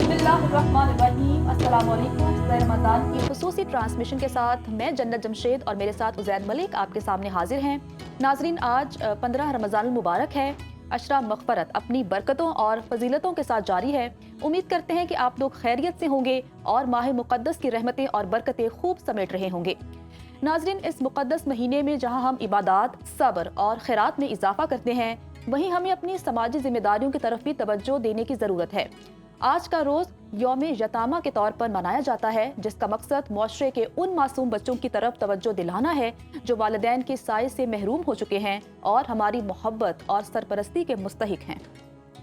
बिस्मिल्लाहिर्रहमानिर्रहीम। अस्सलाम वालेकुम। रमज़ान की खुसूसी ट्रांसमिशन के साथ मैं जन्नत जमशेद और मेरे साथ उज़ैर मलिक आपके सामने हाजिर हैं। नाजरीन, आज 15 रमज़ान मुबारक है। अशरा मग़फ़रत अपनी बरकतों और फजीलतों के साथ जारी है। उम्मीद करते हैं कि आप लोग खैरियत से होंगे और माह मुक़द्दस की रहमतें और बरकतें खूब समेट रहे होंगे। नाजरीन, इस मुक़द्दस महीने में जहाँ हम इबादत, सब्र और खैरात में इजाफा करते हैं, वहीं हमें अपनी समाजी जिम्मेदारियों की तरफ भी तवज्जो देने की ज़रूरत है। आज का रोज़ यौम यतामा के तौर पर मनाया जाता है, जिसका मकसद मुआशरे के उन मासूम बच्चों की तरफ तवज्जो दिलाना है जो वालिदैन के साए से महरूम हो चुके हैं और हमारी मोहब्बत और सरपरस्ती के मुस्तहिक हैं।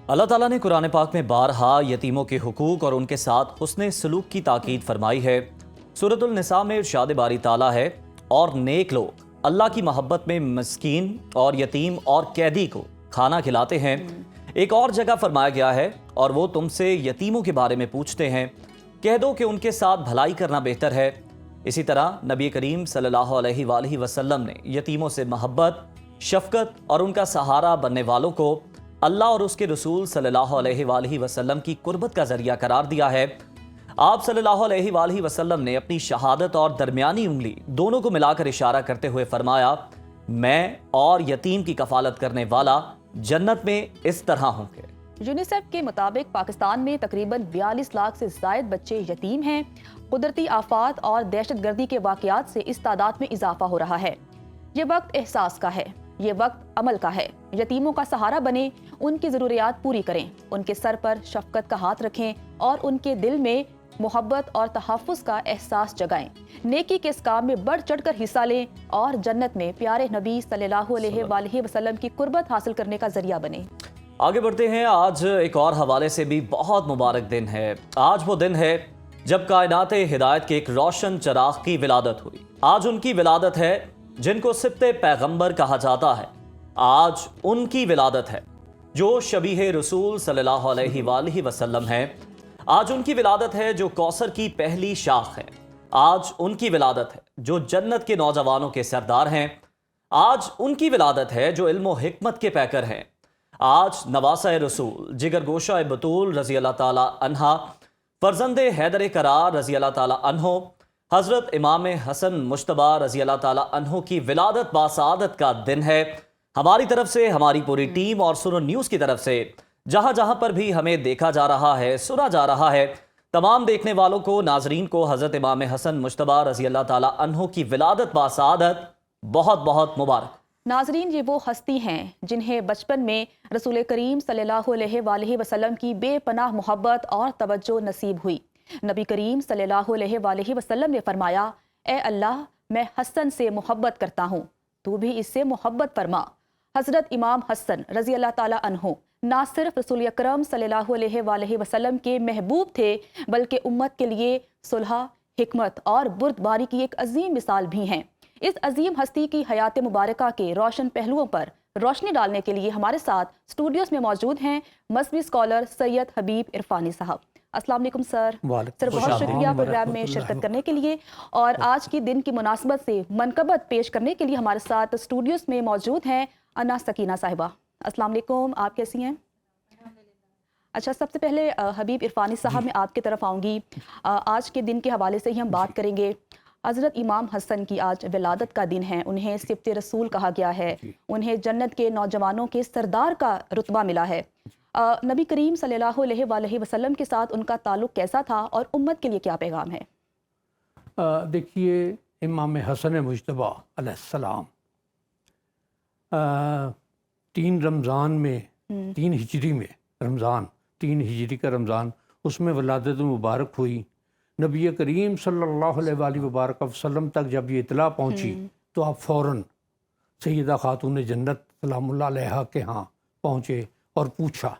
अल्लाह ताला ने कुरान पाक में बारहा यतीमों के हुकूक और उनके साथ हुस्ने सलूक की ताकीद फरमाई है। सूरतुल निसा में इरशाद बारी ताला है, और नेक लोग अल्लाह की मोहब्बत में मस्कीन और यतीम और कैदी को खाना खिलाते हैं। एक और जगह फरमाया गया है, और वो तुमसे यतीमों के बारे में पूछते हैं, कह दो कि उनके साथ भलाई करना बेहतर है। इसी तरह नबी करीम सल्लल्लाहु अलैहि वसल्लम ने यतीमों से मोहब्बत, शफकत और उनका सहारा बनने वालों को अल्लाह और उसके रसूल सल्लल्लाहु अलैहि वसल्लम की कुर्बत का जरिया करार दिया है। आप सल्लल्लाहु अलैहि वसल्लम ने अपनी शहादत और दरमियानी उंगली दोनों को मिलाकर इशारा करते हुए फरमाया, मैं और यतीम की कफालत करने वाला जन्नत में इस तरह होंगे। यूनिसेफ के मुताबिक पाकिस्तान में तकरीबन 42 लाख से जायद बच्चे यतीम हैं। कुदरती आफात और दहशतगर्दी के वाक़यात से इस तादाद में इजाफा हो रहा है। ये वक्त एहसास का है, ये वक्त अमल का है। यतीमों का सहारा बने, उनकी ज़रूरियात पूरी करें, उनके सर पर शफकत का हाथ रखें और उनके दिल में मोहब्बत और तहफ़्फ़ुज़ का एहसास जगाएं। नेकी के इस काम में बढ़ चढ़ कर हिस्सा लें और जन्नत में प्यारे नबी सल्लल्लाहु अलैहि वसल्लम की कुर्बत हासिल करने का जरिया बने। आगे बढ़ते हैं। आज एक और हवाले से भी बहुत मुबारक दिन है। आज वो दिन है जब कायनात हिदायत के एक रोशन चराग की विलादत हुई। आज उनकी विलादत है जिनको सिब्ते पैगंबर कहा जाता है। आज उनकी विलादत है जो शबीह रसूल सल्लल्लाहु अलैहि वसल्लम है। आज उनकी विलादत है जो कौसर की पहली शाख है। आज उनकी विलादत है जो जन्नत के नौजवानों के सरदार हैं। आज उनकी विलादत है जो इल्म व हिकमत के पैकर हैं। आज नवासा रसूल जिगर गोशा बतूल रजी अल्लाह ताला अन्हा, फर्जंदे हैदर करार रजी अल्लाह ताला अन्हो, हजरत इमाम हसन मुश्तबा रजी अल्लाह ताला अन्हो की विलादत बासादत का दिन है। हमारी तरफ से, हमारी पूरी टीम और सुनो न्यूज़ की तरफ से जहां जहां पर भी हमें देखा जा रहा है, सुना जा रहा है, तमाम देखने वालों को, नाजरीन को हजरत इमाम हसन मुश्तबा रजी अल्लाह ताला अन्हो की विलादत बासादत बहुत बहुत मुबारक। नाजरीन, ये वो हस्ती हैं जिन्हें बचपन में रसूल करीम सल्लल्लाहु अलैहि वसल्लम की बेपनाह मोहब्बत और तवज्जो नसीब हुई। नबी करीम सल्लल्लाहु अलैहि वसल्लम ने फरमाया, ए अल्लाह, मैं हसन से मोहब्बत करता हूँ, तू भी इससे मोहब्बत फरमा। हजरत इमाम हसन रजी अल्लाह ताला अन्हो ना सिर्फ रसूल अकरम सल्लल्लाहु अलैहि वसल्लम के महबूब थे, बल्कि उम्मत के लिए सुलह, हिकमत और बुर्दबारी की एक अजीम मिसाल भी हैं। इस अजीम हस्ती की हयात मुबारका के रोशन पहलुओं पर रोशनी डालने के लिए हमारे साथ स्टूडियोज में मौजूद हैं मज़हबी स्कॉलर सैयद हबीब इरफानी साहब। अस्सलाम वालेकुम सर। सर, बहुत शुक्रिया प्रोग्राम में शिरकत करने के लिए और आज के दिन की मुनासबत से मनकबत पेश करने के लिए हमारे साथ स्टूडियोज में मौजूद हैं अना सकीना साहिबा। अस्सलाम वालेकुम, आप कैसी हैं? अच्छा, सबसे पहले हबीब इरफानी साहब, मैं आपकी तरफ आऊँगी। आज के दिन के हवाले से ही हम बात करेंगे। हज़रत इमाम हसन की आज विलादत का दिन है। उन्हें सिब्ते रसूल कहा गया है। उन्हें जन्नत के नौजवानों के सरदार का रुतबा मिला है। नबी करीम सल्लल्लाहु अलैहि वसल्लम के साथ उनका ताल्लुक़ कैसा था और उम्मत के लिए क्या पैगाम है? देखिए, इमाम हसन मुज्तबा अलैहिस्सलाम 3 रमज़ान में, 3 हिजरी में रमज़ान, 3 हिजरी का रमज़ान, उसमें वलादत मुबारक हुई। नबी करीम सल्लल्लाहु अलैहि वसल्लम तक जब ये इतला पहुंची तो आप फ़ौरन सैयदा खातून जन्नत सलामुल्लाह अलैहा के यहाँ पहुँचे और पूछा।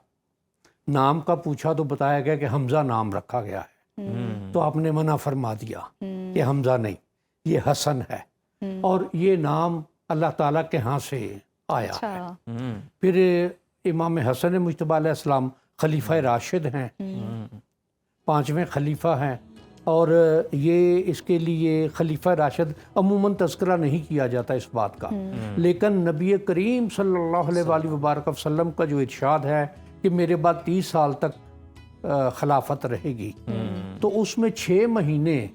नाम का पूछा तो बताया गया कि हमज़ा नाम रखा गया है। तो आपने मना फरमा दिया कि हमज़ा नहीं, ये हसन है, और ये नाम अल्लाह ताला के यहाँ से आया है। फिर इमाम हसन मुज्तबा अलैहिस्सलाम खलीफा राशिद हैं, 5वें खलीफा हैं, और ये इसके लिए खलीफा राशिद अमूमन तज़किरा नहीं किया जाता इस बात का, लेकिन नबी करीम सल्लल्लाहु अलैहि वसल्लम का जो इरशाद है कि मेरे बाद 30 साल तक खिलाफत रहेगी, तो उसमें 6 महीने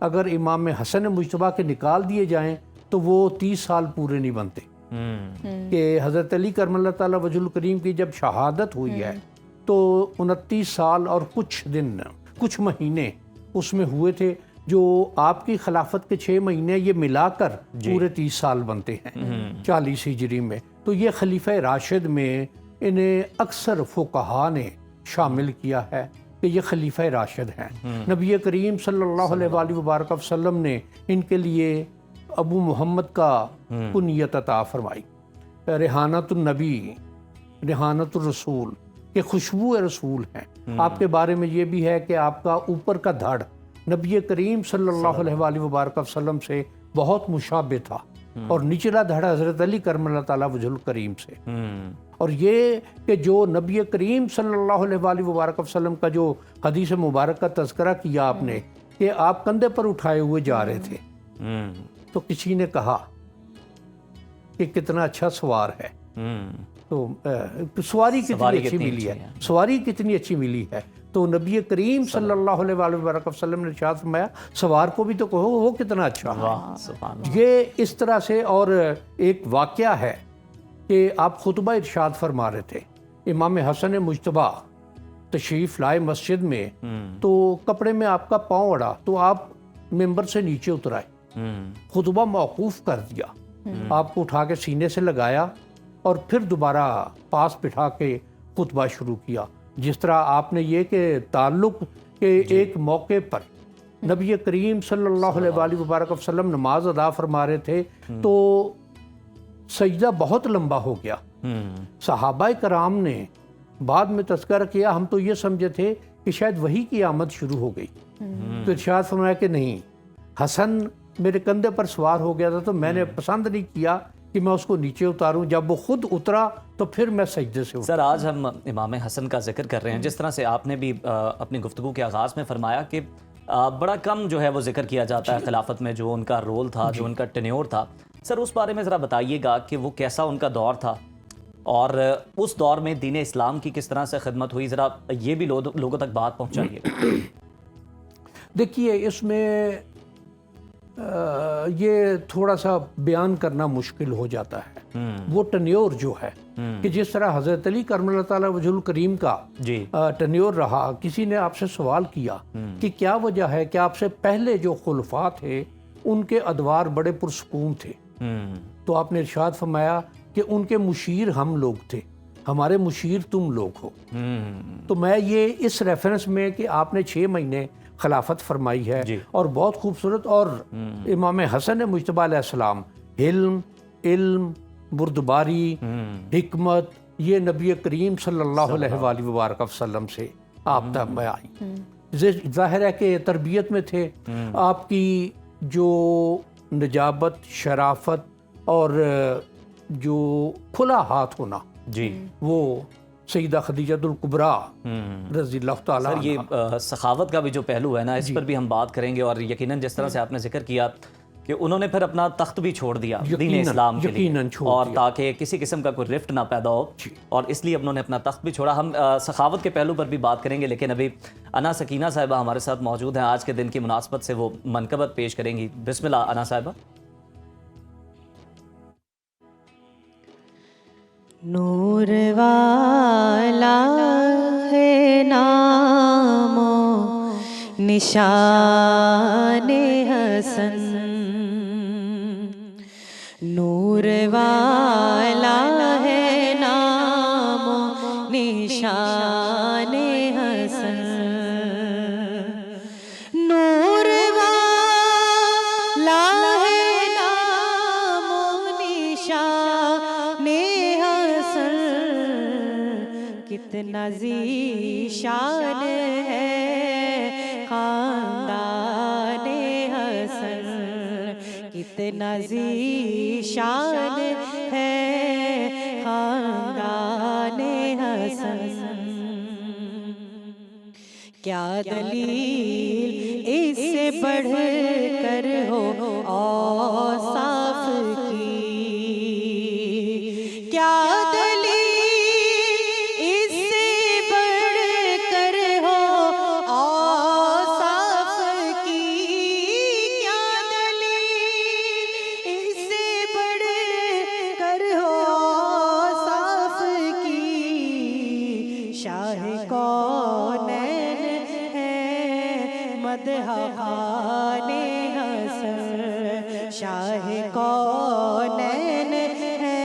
अगर इमाम हसन मुजतबा के निकाल दिए जाएं तो वो 30 साल पूरे नहीं बनते। कि हज़रत अली करमल्लाहु ताला वजहुल करीम की जब शहादत हुई है तो 29 साल और कुछ दिन, कुछ महीने उसमें हुए थे, जो आपकी खिलाफत के 6 महीने ये मिलाकर पूरे 30 साल बनते हैं 40 हिजरी में। तो ये खलीफा राशिद में इन्हें अक्सर फुकहा ने शामिल किया है कि ये खलीफा राशिद हैं। नबी करीम सल्लल्लाहु अलैहि वसल्लम ने इनके लिए अबू मोहम्मद का कुनियत अता फरमाई, रेहानतुन नबी, रेहानतुर रसूल, के खुशबू रसूल हैं। आपके बारे में ये भी है कि आपका ऊपर का धड़ नबी करीम सल्लल्लाहु अलैहि वसल्लम से बहुत मुशाबे था और निचला धड़ हज़रत अली करमल्लाहु ताला वजहुल करीम से। और ये कि जो नबी करीम सल्लल्लाहु अलैहि वसल्लम का जो हदीस मुबारक का तज़किरा किया आपने कि आप कंधे पर उठाए हुए जा रहे थे, तो किसी ने कहा कि कितना अच्छा सवार है, तो सवारी कितनी अच्छी मिली है, सवारी कितनी अच्छी मिली है। तो नबी करीम सल्लल्लाहु अलैहि वसल्लम ने इरशाद फरमाया सवार को भी तो कहो वो कितना अच्छा है। ये इस तरह से। और एक वाक़या है कि आप खुतबा इरशाद फरमा रहे थे, इमाम हसन मुजतबा तशरीफ़ लाए मस्जिद में, तो कपड़े में आपका पाँव अड़ा तो आप मिंबर से नीचे उतर आए, खुतबा मौकूफ़ कर दिया, आपको उठा के सीने से लगाया और फिर दोबारा पास बिठा के खुतबा शुरू किया। जिस तरह आपने ये कि ताल्लुक़ के एक मौके पर नबी करीम सल्लल्लाहु अलैहि वसल्लम नमाज अदा फरमा रहे थे तो सजदा बहुत लंबा हो गया। सहाबा कराम ने बाद में तज़किरा किया, हम तो ये समझे थे कि शायद वही की आमद शुरू हो गई। तो इरशाद फरमाया कि नहीं, हसन मेरे कंधे पर सवार हो गया था तो मैंने पसंद नहीं किया कि मैं उसको नीचे उतारूं, जब वो खुद उतरा तो फिर मैं सजदे से उतरा। सर, आज हम इमाम हसन का जिक्र कर रहे हैं, जिस तरह से आपने भी अपनी गुफ्तगू के आगाज़ में फरमाया कि बड़ा कम जो है वो जिक्र किया जाता है खिलाफत में, जो उनका रोल था, जो उनका टेन्योर था। सर, उस बारे में ज़रा बताइएगा कि वो कैसा उनका दौर था और उस दौर में दीन इस्लाम की किस तरह से खिदमत हुई, ज़रा ये भी लोगों तक बात पहुँचाइए। देखिए, इसमें ये थोड़ा सा बयान करना मुश्किल हो जाता है। वो टन्योर जो है कि जिस तरह हज़रत अली करमल्लाहु ताला वजहुल करीम का टन्योर रहा, किसी ने आपसे सवाल किया कि क्या वजह है कि आपसे पहले जो खुलफा थे उनके अदवार बड़े पुरसकून थे, तो आपने इरशाद फरमाया कि उनके मुशीर हम लोग थे, हमारे मुशीर तुम लोग हो। तो मैं ये इस रेफरेंस में कि आपने 6 महीने खिलाफत फरमाई है और बहुत खूबसूरत, और इमाम हसन मुजतबा अलैहिस्सलाम हिल्म, इल्म, बुर्दबारी, हिकमत, ये नबी करीम सल्लल्लाहु अलैहि वसल्लम से आप तक में आई। जाहिर है कि तरबियत में थे, आपकी जो नजाबत, शराफत और जो खुला हाथ होना जी, वो सईदा खदीजतुल कुबरा रज़ियल्लाहु ताला। सर, ये सखावत का भी जो पहलू है ना, इस पर भी हम बात करेंगे। और यकीनन जिस तरह से आपने जिक्र किया कि उन्होंने फिर अपना तख्त भी छोड़ दिया दीन इस्लाम के लिए, और ताकि किसी किस्म का कोई रिफ्ट ना पैदा हो, और इसलिए उन्होंने अपना तख्त भी छोड़ा। हम सखावत के पहलू पर भी बात करेंगे, लेकिन अभी अना सकीना साहिबा हमारे साथ मौजूद हैं। आज के दिन की मुनासबत से वो मनकबत पेश करेंगी। बिस्मिल्लाह अना साहिबा। नूर वाला है नामो निशाने हसन, नूर वाला है नामो निशाने हसन, नूर वाला है नामो निशाने हसन, कितना ज़ीशान है खानदाने हसन, कितना ज़ीशान है खानदाने हसन। क्या दलील इससे बढ़ कर हो औसाफ की, क्या दलील इससे बढ़ कर हो मदहा खाने हसन शाह कौनैन है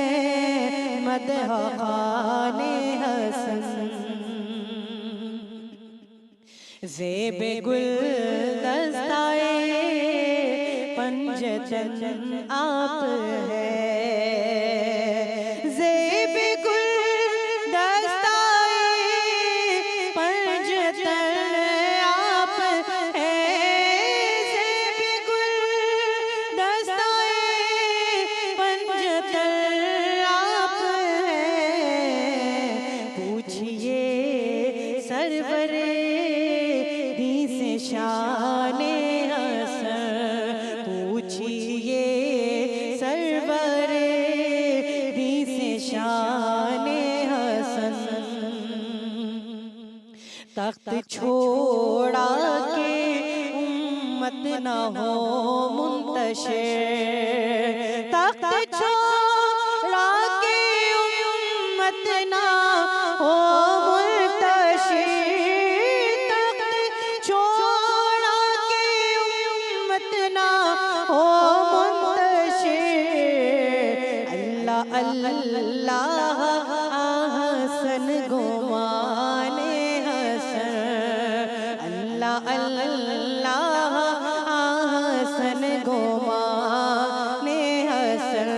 मदहा खाने हसन ज़ेबे गुलदस्ताए पंजतन आप है ज़ेबे गुलदस्ताए पंजतन आप है ज़ेबे गुलदस्ताए पंजतन आप है पूछिए सरवरे दी से शाने हसन पूछिए सरवरे दी से शाने हसन तख्त छोड़ा के उम्मत न हो मुंतशिर तख्त छोड़ा के उम्मत न हो मुंतशिर तख्त छोड़ा के उम्मत न हो मुंतशिर अल्लाह अल्लाह हसन गुमाने हसन अल्लाह अल्लाह हसन गुमाने हसन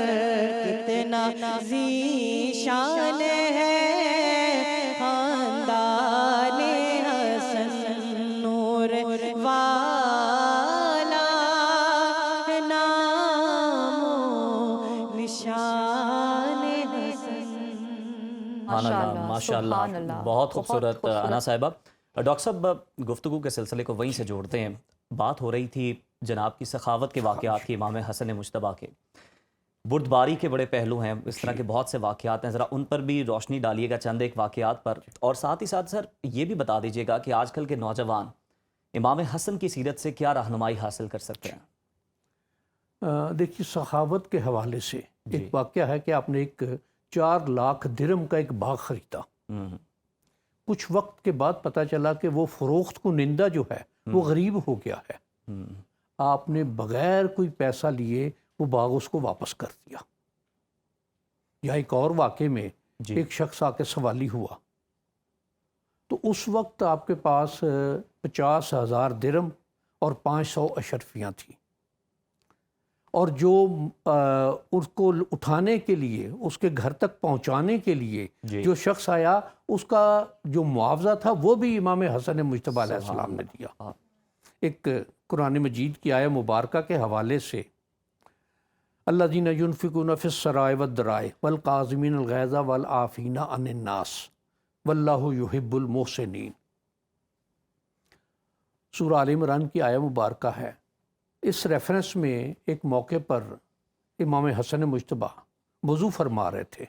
कितना ज़ीशान है खानदाने हसन नूर वाला नामो निशान हसन माशाअल्लाह, माशाअल्लाह, सुभान अल्लाह। बहुत बहुत खूबसूरत खूबसूरत। अना साहिबा। डॉक्टर साहब, गुफ्तगू के सिलसिले को वहीं से जोड़ते हैं। बात हो रही थी जनाब की सखावत के वाक़यात की, इमाम हसन मुज्तबा के। बुर्दबारी के बड़े पहलू हैं, इस तरह के बहुत से वाक़यात हैं, ज़रा उन पर भी रोशनी डालिएगा, चंद एक वाक़यात पर। और साथ ही साथ सर ये भी बता दीजिएगा कि आजकल के नौजवान इमाम हसन की सीरत से क्या रहनुमाई हासिल कर सकते हैं? देखिए, सखावत के हवाले से जी। एक वाक़या है कि आपने एक 4 लाख दिरहम का एक बाग ख़रीदा। कुछ वक्त के बाद पता चला कि वो फ़रोख्त कुनिंदा जो है वो गरीब हो गया है। आपने बग़ैर कोई पैसा लिए वो बाग उसको वापस कर दिया। या एक और वाक़े में जी। एक शख्स आके सवाली हुआ, तो उस वक्त आपके पास 50,000 दिरहम और 500 अशरफियाँ थी, और जो उसको उठाने के लिए, उसके घर तक पहुंचाने के लिए जी। जो शख्स आया, उसका जो मुआवजा था वो भी इमाम हसन मुज्तबा अलैहिस्सलाम ने दिया। हाँ। एक कुरान मजीद की आया मुबारका के हवाले से, अल्लज़ीना युनफ़िक़ूना फ़िस्सराए वद्दराए वल काज़िमीनल ग़ैज़ा वल आफ़ीना अनिन नास वल्लाहु युहिब्बुल मुहसिनीन। सूरह आल इमरान की आया मुबारका है। इस रेफरेंस में एक मौके पर इमाम हसन मुज्तबा वज़ू फरमा रहे थे,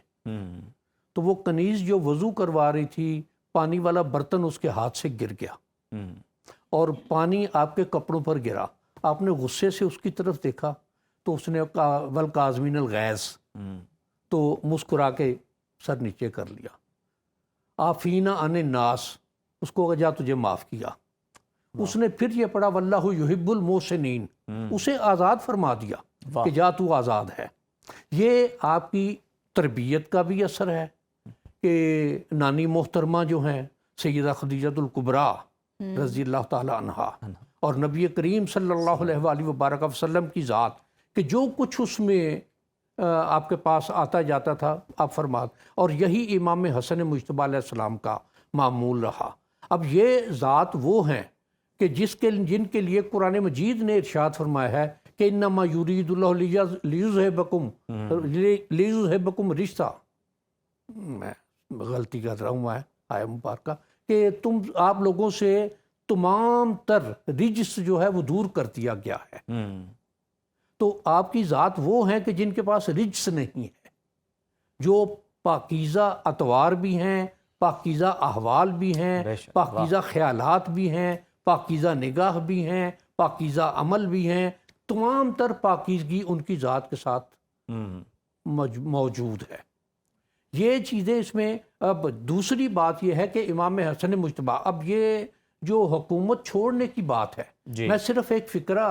तो वो कनीज़ जो वज़ू करवा रही थी, पानी वाला बर्तन उसके हाथ से गिर गया और पानी आपके कपड़ों पर गिरा। आपने गुस्से से उसकी तरफ देखा तो उसने कहा वल काज़मीनल गैज़, तो मुस्कुरा के सर नीचे कर लिया। आफ़ीना अन नास, उसको कहा जा तुझे माफ़ किया। उसने फिर ये पढ़ा वल्लाहु युहिब्बुल मोहसिनीन, उसे आज़ाद फरमा दिया कि जा तू आज़ाद है। ये आपकी तरबियत का भी असर है कि नानी मोहतरमा जो हैं सैयदा खदीजतुल कुबरा रज़ियल्लाहु ताला अन्हा और नबी करीम सल्लल्लाहु अलैहि वसल्लम की ज़ात, कि जो कुछ उसमें आपके पास आता जाता था आप फरमात, और यही इमाम हसन मुज्तबा अलैहिस्सलाम का मामूल रहा। अब ये ज़ात वो हैं कि जिनके लिए कुरान मजीद ने इरशाद फरमाया है कि इन्नमा युरीदुल्लाहु लियुज़हिबकुम रिश्ता, मैं गलती कर रहा हूँ, मैं आया मुबारका कि आप लोगों से तमाम तर रिज्स जो है वो दूर कर दिया गया है। तो आपकी ज़ात वो हैं कि जिनके पास रिज्स नहीं है, जो पाकीज़ा अतवार भी हैं, पाकीज़ा अहवाल भी हैं, पाकीज़ा ख्यालात भी हैं, पाकीज़ा निगाह भी हैं, पाकीज़ा अमल भी हैं। तमाम तर पाकीज़गी उनकी ज़ात के साथ मौजूद है। ये चीज़ें इसमें। अब दूसरी बात यह है कि इमाम हसन मुज्तबा, अब ये जो हुकूमत छोड़ने की बात है, जी। मैं सिर्फ एक फ़िक्रा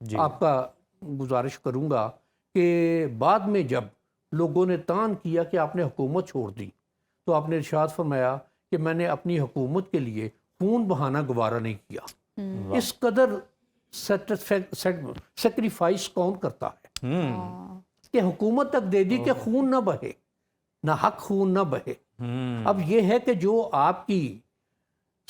जी। आपका गुजारिश करूँगा कि बाद में जब लोगों ने तान किया कि आपने हुकूमत छोड़ दी, तो आपने इरशाद फरमाया कि मैंने अपनी हुकूमत के लिए खून बहाना गवारा नहीं किया। इस कदर सेक्रीफाइस कौन करता है कि हुकूमत तक दे दी कि खून ना बहे, ना हक खून ना बहे। अब ये है कि जो आपकी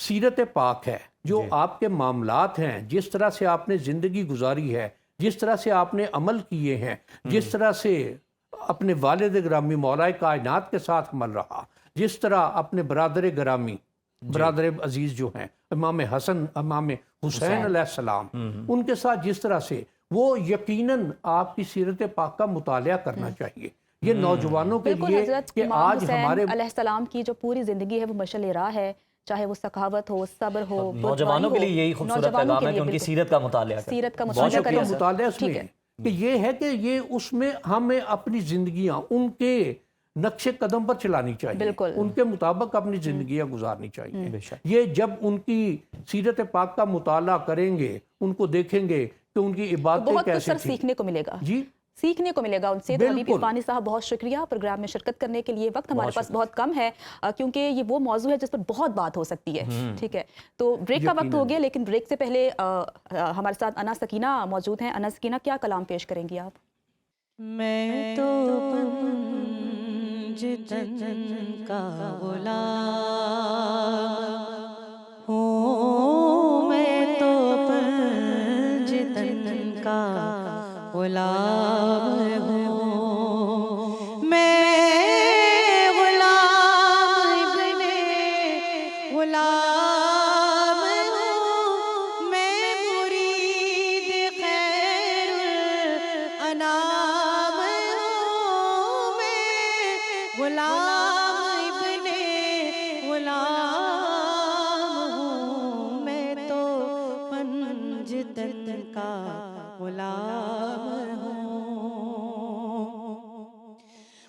सीरत पाक है, जो आपके मामलात हैं, जिस तरह से आपने ज़िंदगी गुजारी है, जिस तरह से आपने अमल किए हैं, जिस तरह से अपने वालिद ग्रामी मौलाए कायनात के साथ अमल रहा, जिस तरह अपने बरादर ग्रामी बरादर अजीज़ जो हैं इमाम हसन इमाम हुसैन अलैहिस्सलाम, उनके साथ जिस तरह से, वो यकीनन आपकी सीरत पाक का मुतालिया करना चाहिए। ये नौजवानों के बिल्कुल लिए हजरत कि इमाम आज हुसैन हमारे अलैहिस्सलाम की जो पूरी जिंदगी है वो मशाल राह है, चाहे वो सखावत हो, सब्र हो, नौजवानों के लिए यही खूबसूरत नौजवानों पैगाम के है कि लिए उनकी बिल्कुल। सीरत का मुतालिया करें। सीरत का बहुत मुतालिया शुक्रिया करें। सर। मुताले ठीक उसमें है। कि ये है कि ये उसमें हमें अपनी जिंदगियां उनके नक्शे कदम पर चलानी चाहिए, बिल्कुल। उनके मुताबिक अपनी जिंदगियां गुजारनी चाहिए। बेशक। ये जब उनकी सीरत पाक का मुताला करेंगे, उनको देखेंगे कि उनकी तो इबादतें बहुत कुछ कैसे सर थी। सीखने को मिलेगा, जी सीखने को मिलेगा उनसे। तो हबीब बिल्कुल। इरफानी साहब बहुत शुक्रिया प्रोग्राम में शिरकत करने के लिए। वक्त हमारे बहुत पास बहुत कम है क्योंकि ये वो मौजू है जिस पर बहुत बात हो सकती है। ठीक है, तो ब्रेक का वक्त हो गया, लेकिन ब्रेक से पहले हमारे साथ अना सकीना मौजूद हैं। अना सकीना, क्या कलाम पेश करेंगी आप? मैं तो पंजतन का गुलाम हूँ, मैं तो पंजतन का गुलाम हूँ, मैं गुलाम इब्ने गुलाम हूँ, मैं मुरीद खैरुल अनाम हूँ, मैं गुलाम इब्ने गुलाम हूँ, मैं तो पंजतन का गुलाम हूँ।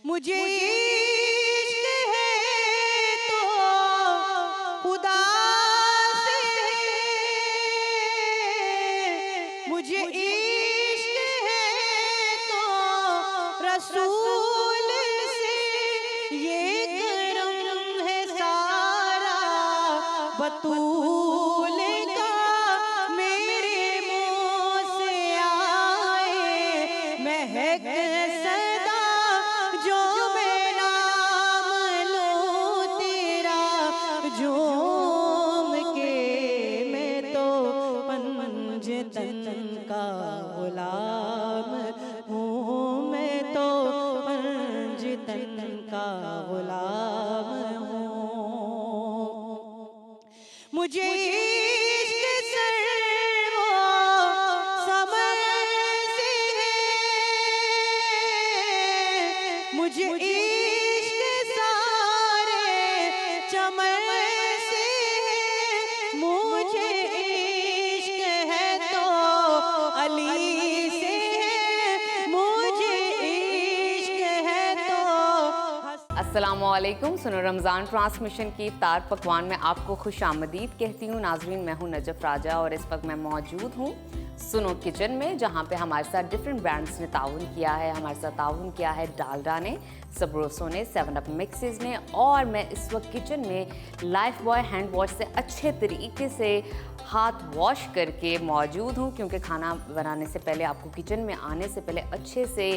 मुझे इश्क है तो खुदा से, मुझे इश्क है तो रसूल से, ये करम है सारा बतूल का, मेरे मुँह से आए महक सदा, जो मैं नाम लूं तेरा झूम के, मैं तो पंजतन का गुलाम हूँ, मैं तो पंजतन का गुलाम हूँ। मुझे इश्क सर्वो समर से है, मुझे इश्क सारे चमन से है, मुझे इश्क है तो अली से है, मुझे इश्क है तो अस्सलामुअलैकुम। सुनो रमज़ान ट्रांसमिशन की इफ्तार पकवान में आपको खुश आमदीद कहती हूँ। नाजरीन, मैं हूँ नजफ राजा और इस वक्त मैं मौजूद हूँ सुनो किचन में, जहाँ पे हमारे साथ डिफरेंट ब्रांड्स ने ताउन किया है। हमारे साथ ताउन किया है डालडा ने, सबरोसो ने, 7 अप मिक्सेस ने, और मैं इस वक्त किचन में लाइफ बॉय हैंड वॉश से अच्छे तरीके से हाथ वॉश करके मौजूद हूँ, क्योंकि खाना बनाने से पहले आपको किचन में आने से पहले अच्छे से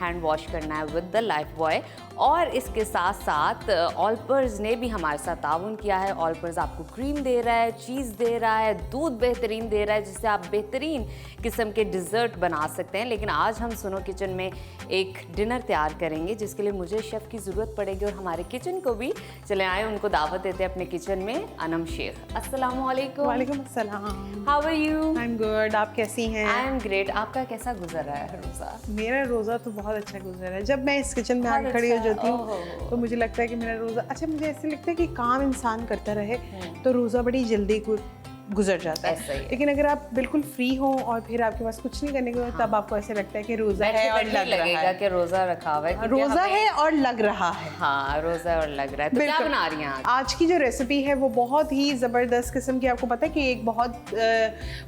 हैंड वॉश करना है विद द लाइफ बॉय। और इसके साथ साथ ऑलपर्स ने भी हमारे साथ ताउन किया है। ऑलपर्स आपको क्रीम दे रहा है, चीज़ दे रहा है, दूध बेहतरीन दे रहा है, जिससे आप बेहतरीन किस्म के डिज़र्ट बना सकते हैं। लेकिन आज हम सुनो किचन में एक डिनर तैयार करेंगे, जिसके लिए मुझे शेफ़ की ज़रूरत पड़ेगी और हमारे किचन को भी। चले आए उनको दावत देते हैं अपने किचन में। अनम शेख, अस्सलामुअलैकुम। वालेकुम अस्सलाम। How are you? I am good, आप कैसी हैं? I am great. आपका कैसा गुजर रहा है रोज़ा? मेरा रोज़ा तो बहुत अच्छा गुजर है। जब मैं इस किचन में आके खड़ी हो जाती हूँ तो मुझे लगता है कि मेरा रोज़ा अच्छा, मुझे ऐसे लगता है कि काम इंसान करता रहे तो रोज़ा बड़ी जल्दी गुजर जाता ऐसा ही है। है। लेकिन अगर आप बिल्कुल फ्री हो और फिर आपके पास कुछ नहीं करने को, तब आपको ऐसे लगता है कि रोज़ा है और लग रहा लगेगा है, कि रोजा रखा हुआ है, क्योंकि रोज़ा हमें- है और लग रहा है। हाँ, रोजा और लग रहा है। तो क्या बिल्कुल। बना रही हैं आज? आज की जो रेसिपी है वो बहुत ही ज़बरदस्त किस्म की, आपको पता है कि एक बहुत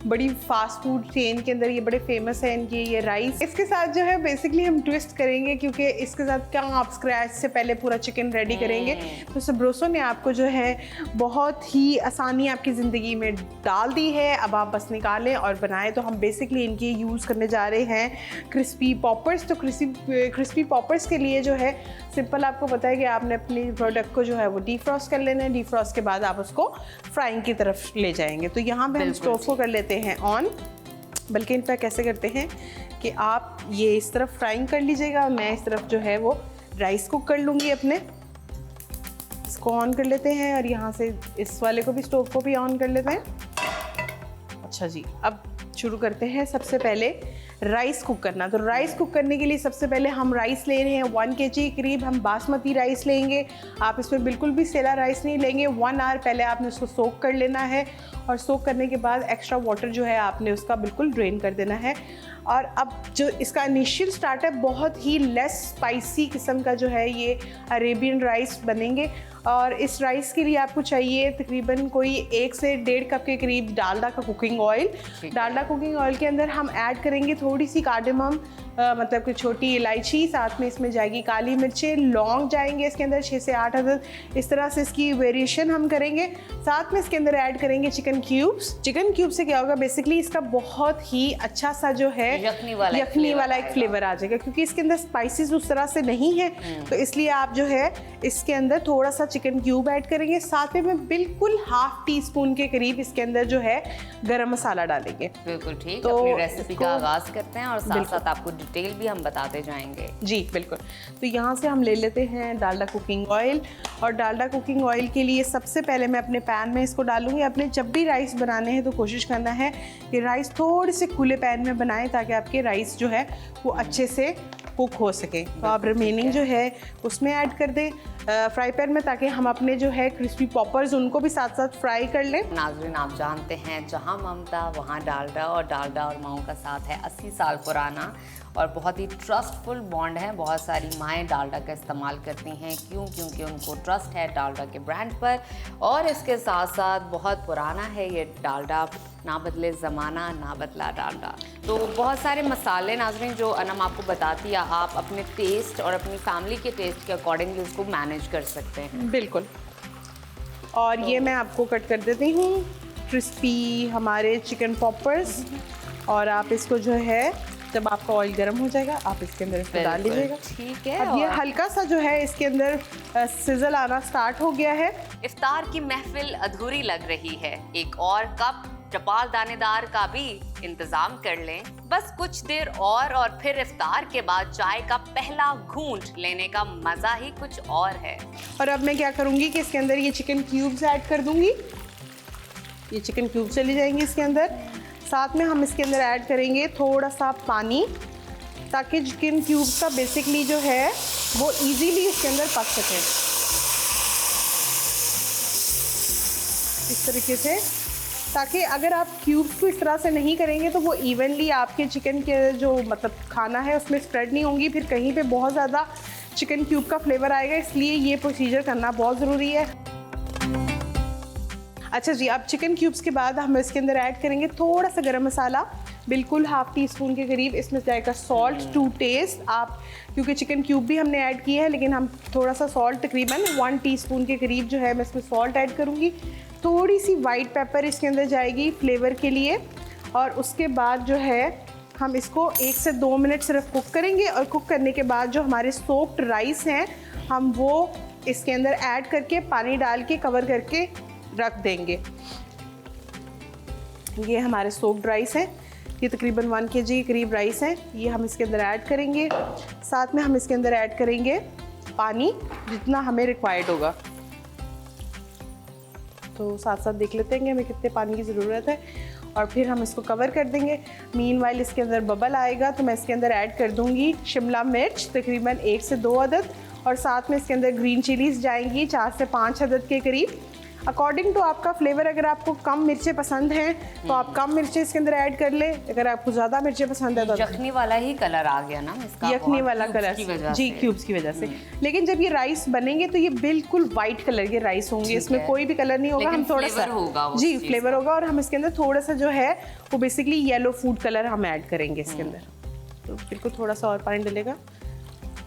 बड़ी फास्ट फूड चेन के अंदर ये बड़े फेमस है इनकी ये राइस। इसके साथ जो है बेसिकली हम ट्विस्ट करेंगे, क्योंकि इसके साथ क्या आप स्क्रैच से पहले पूरा चिकन रेडी करेंगे, तो सबरोसो ने आपको जो है बहुत ही आसानी आपकी ज़िंदगी में डाल दी है। अब आप बस निकालें और बनाएं। तो हम बेसिकली इनकी यूज़ करने जा रहे हैं क्रिस्पी पॉपर्स। तो क्रिस्पी पॉपर्स के लिए जो है सिंपल आपको पता है कि आपने अपनी प्रोडक्ट को जो है वो डीफ्रॉस्ट कर लेना है। डीफ्रॉस्ट के बाद आप उसको फ्राइंग की तरफ ले जाएंगे। तो यहाँ पे हम स्टोव को कर लेते हैं ऑन। बल्कि इन पर कैसे करते हैं कि आप ये इस तरफ फ्राइंग कर लीजिएगा और मैं इस तरफ जो है वो राइस कुक कर लूँगी अपने। इसको ऑन कर लेते हैं और यहाँ से इस वाले को भी, स्टोव को भी ऑन कर लेते हैं। अच्छा जी, अब शुरू करते हैं सबसे पहले राइस कुक करना। तो राइस कुक करने के लिए सबसे पहले हम राइस ले रहे हैं 1 kg करीब हम बासमती राइस लेंगे। आप इसमें बिल्कुल भी सेला राइस नहीं लेंगे। 1 आवर पहले आपने उसको सोक कर लेना है और सोक करने के बाद एक्स्ट्रा वाटर जो है आपने उसका बिल्कुल ड्रेन कर देना है। और अब जो इसका इनिशियल स्टार्ट है, बहुत ही लेस स्पाइसी किस्म का जो है ये अरेबियन राइस बनेंगे। और इस राइस के लिए आपको चाहिए तकरीबन कोई 1 से 1.5 कप के करीब डालडा का cooking oil. Dalda cooking oil के अंदर हम ऐड करेंगे थोड़ी सी कार्डेमम, मतलब कि छोटी इलायची, साथ में इसमें जाएगी काली मिर्चें, लौंग जाएंगे इसके अंदर 6 से 8 अदद। इस तरह से इसकी वेरिएशन हम करेंगे। साथ में इसके अंदर ऐड करेंगे चिकन क्यूब्स। चिकन क्यूब से क्या होगा, बेसिकली इसका बहुत ही अच्छा सा जो है यखनी वाला एक फ्लेवर आ जाएगा, क्योंकि इसके अंदर स्पाइसेस उस तरह से नहीं है। तो इसलिए आप जो है इसके अंदर थोड़ा सा चिकन क्यूब ऐड करेंगे। साथ में बिल्कुल ½ टीस्पून के करीब इसके अंदर जो है गरम मसाला डालेंगे। बिल्कुल ठीक। तो अपनी रेसिपी का इसको- आगाज करते हैं और साथ साथ आपको डिटेल भी हम बताते जाएंगे। जी बिल्कुल। तो यहाँ से हम ले लेते हैं डालडा कुकिंग ऑयल। और डालडा कुकिंग ऑयल के लिए सबसे पहले मैं अपने पैन में इसको डालूंगी। अपने जब भी राइस बनाने हैं तो कोशिश करना है कि राइस थोड़े से खुले पैन में बनाएं, ताकि आपके राइस जो है वो अच्छे से कुक हो सके। तो आप रिमेनिंग जो है उसमें ऐड कर दें फ्राई पैन में, ताकि हम अपने जो है क्रिस्पी पॉपर्स उनको भी साथ साथ फ्राई कर लें। नाज़रीन, आप जानते हैं जहाँ ममता वहाँ डालडा, और डालडा और माओ का साथ है 80 साल पुराना और बहुत ही ट्रस्टफुल बॉन्ड है। बहुत सारी माएँ डालडा का इस्तेमाल करती हैं। क्यों? क्योंकि उनको ट्रस्ट है डालडा के ब्रांड पर। और इसके साथ साथ बहुत पुराना है ये डालडा, ना बदले ज़माना ना बदला डालडा। तो बहुत सारे मसाले नाज़रीन जो अनम आपको बताती है, आप अपने टेस्ट और अपनी फैमिली के टेस्ट के अकॉर्डिंगली उसको मैनेज कर सकते हैं। बिल्कुल। और ये मैं आपको कट कर देती हूँ क्रिस्पी हमारे चिकन पॉपर्स। और आप इसको जो है जब आपका ऑयल गर्म हो जाएगा आप इसके अंदर इसको डाल बिल्कुल, लीजिएगा। ठीक है। अब ये और हल्का सा जो है इसके अंदर सिजल आना स्टार्ट हो गया है। इफ्तार की महफिल अधूरी लग रही है। एक और कप चपाल दानेदार का भी इंतजाम कर लें। बस कुछ देर और फिर इफ्तार के बाद चाय का पहला घूंट लेने का मजा ही कुछ और है। और अब मैं क्या करूँगी कि इसके अंदर ये चिकन क्यूब्स ऐड कर दूँगी। ये चिकन क्यूब चली जाएंगे इसके अंदर। साथ में हम इसके अंदर ऐड करेंगे थोड़ा सा पानी, ताकि चिकन क्यूब्स का बेसिकली जो है वो इजीली इसके अंदर पक सके। इस तरीके से, ताकि अगर आप क्यूब्स को इस तरह से नहीं करेंगे तो वो इवनली आपके चिकन के जो मतलब खाना है उसमें स्प्रेड नहीं होंगी, फिर कहीं पे बहुत ज़्यादा चिकन क्यूब का फ्लेवर आएगा। इसलिए ये प्रोसीजर करना बहुत ज़रूरी है। अच्छा जी, अब चिकन क्यूब्स के बाद हम इसके अंदर ऐड करेंगे थोड़ा सा गरम मसाला, बिल्कुल ½ टीस्पून के करीब। इसमें जाएगा सॉल्ट टू टेस्ट। आप क्योंकि चिकन क्यूब भी हमने ऐड किया है, लेकिन हम थोड़ा सा सॉल्ट तकरीबन 1 टीस्पून के करीब जो है मैं इसमें सॉल्ट ऐड करूँगी। थोड़ी सी वाइट पेपर इसके अंदर जाएगी फ्लेवर के लिए। और उसके बाद जो है हम इसको 1 से 2 मिनट सिर्फ कुक करेंगे। और कुक करने के बाद जो हमारे सोक्ड राइस हैं हम वो इसके अंदर ऐड करके पानी डाल के कवर करके रख देंगे। ये हमारे सोक्ड राइस हैं, ये तकरीबन 1 kg के करीब राइस हैं। ये हम इसके अंदर ऐड करेंगे। साथ में हम इसके अंदर ऐड करेंगे पानी जितना हमें रिक्वायर्ड होगा। तो साथ साथ देख लेते हैं कि हमें कितने पानी की ज़रूरत है और फिर हम इसको कवर कर देंगे। मीनवाइल इसके अंदर बबल आएगा तो मैं इसके अंदर ऐड कर दूंगी शिमला मिर्च तकरीबन 1 से 2 अदद। और साथ में इसके अंदर ग्रीन चिलीज़ जाएंगी 4 से 5 अदद के करीब। अकॉर्डिंग टू आपका फ्लेवर, अगर आपको कम मिर्चें पसंद हैं तो आप कम मिर्चें इसके अंदर ऐड कर ले, अगर आपको ज़्यादा मिर्चें पसंद है तो यखनी वाला ही कलर आ गया ना इसका, यखनी बहुत वाला cubes कलर की वजह जी, से। क्यूब्स की वजह से। लेकिन जब ये राइस बनेंगे तो ये बिल्कुल वाइट कलर के राइस होंगे, इसमें है। कोई भी कलर नहीं होगा। लेकिन हम थोड़ा flavor होगा सा उस जी चीज़ फ्लेवर होगा, और हम इसके अंदर थोड़ा सा जो है वो बेसिकली येलो फूड कलर हम ऐड करेंगे इसके अंदर। तो बिल्कुल थोड़ा सा और पानी डलेगा,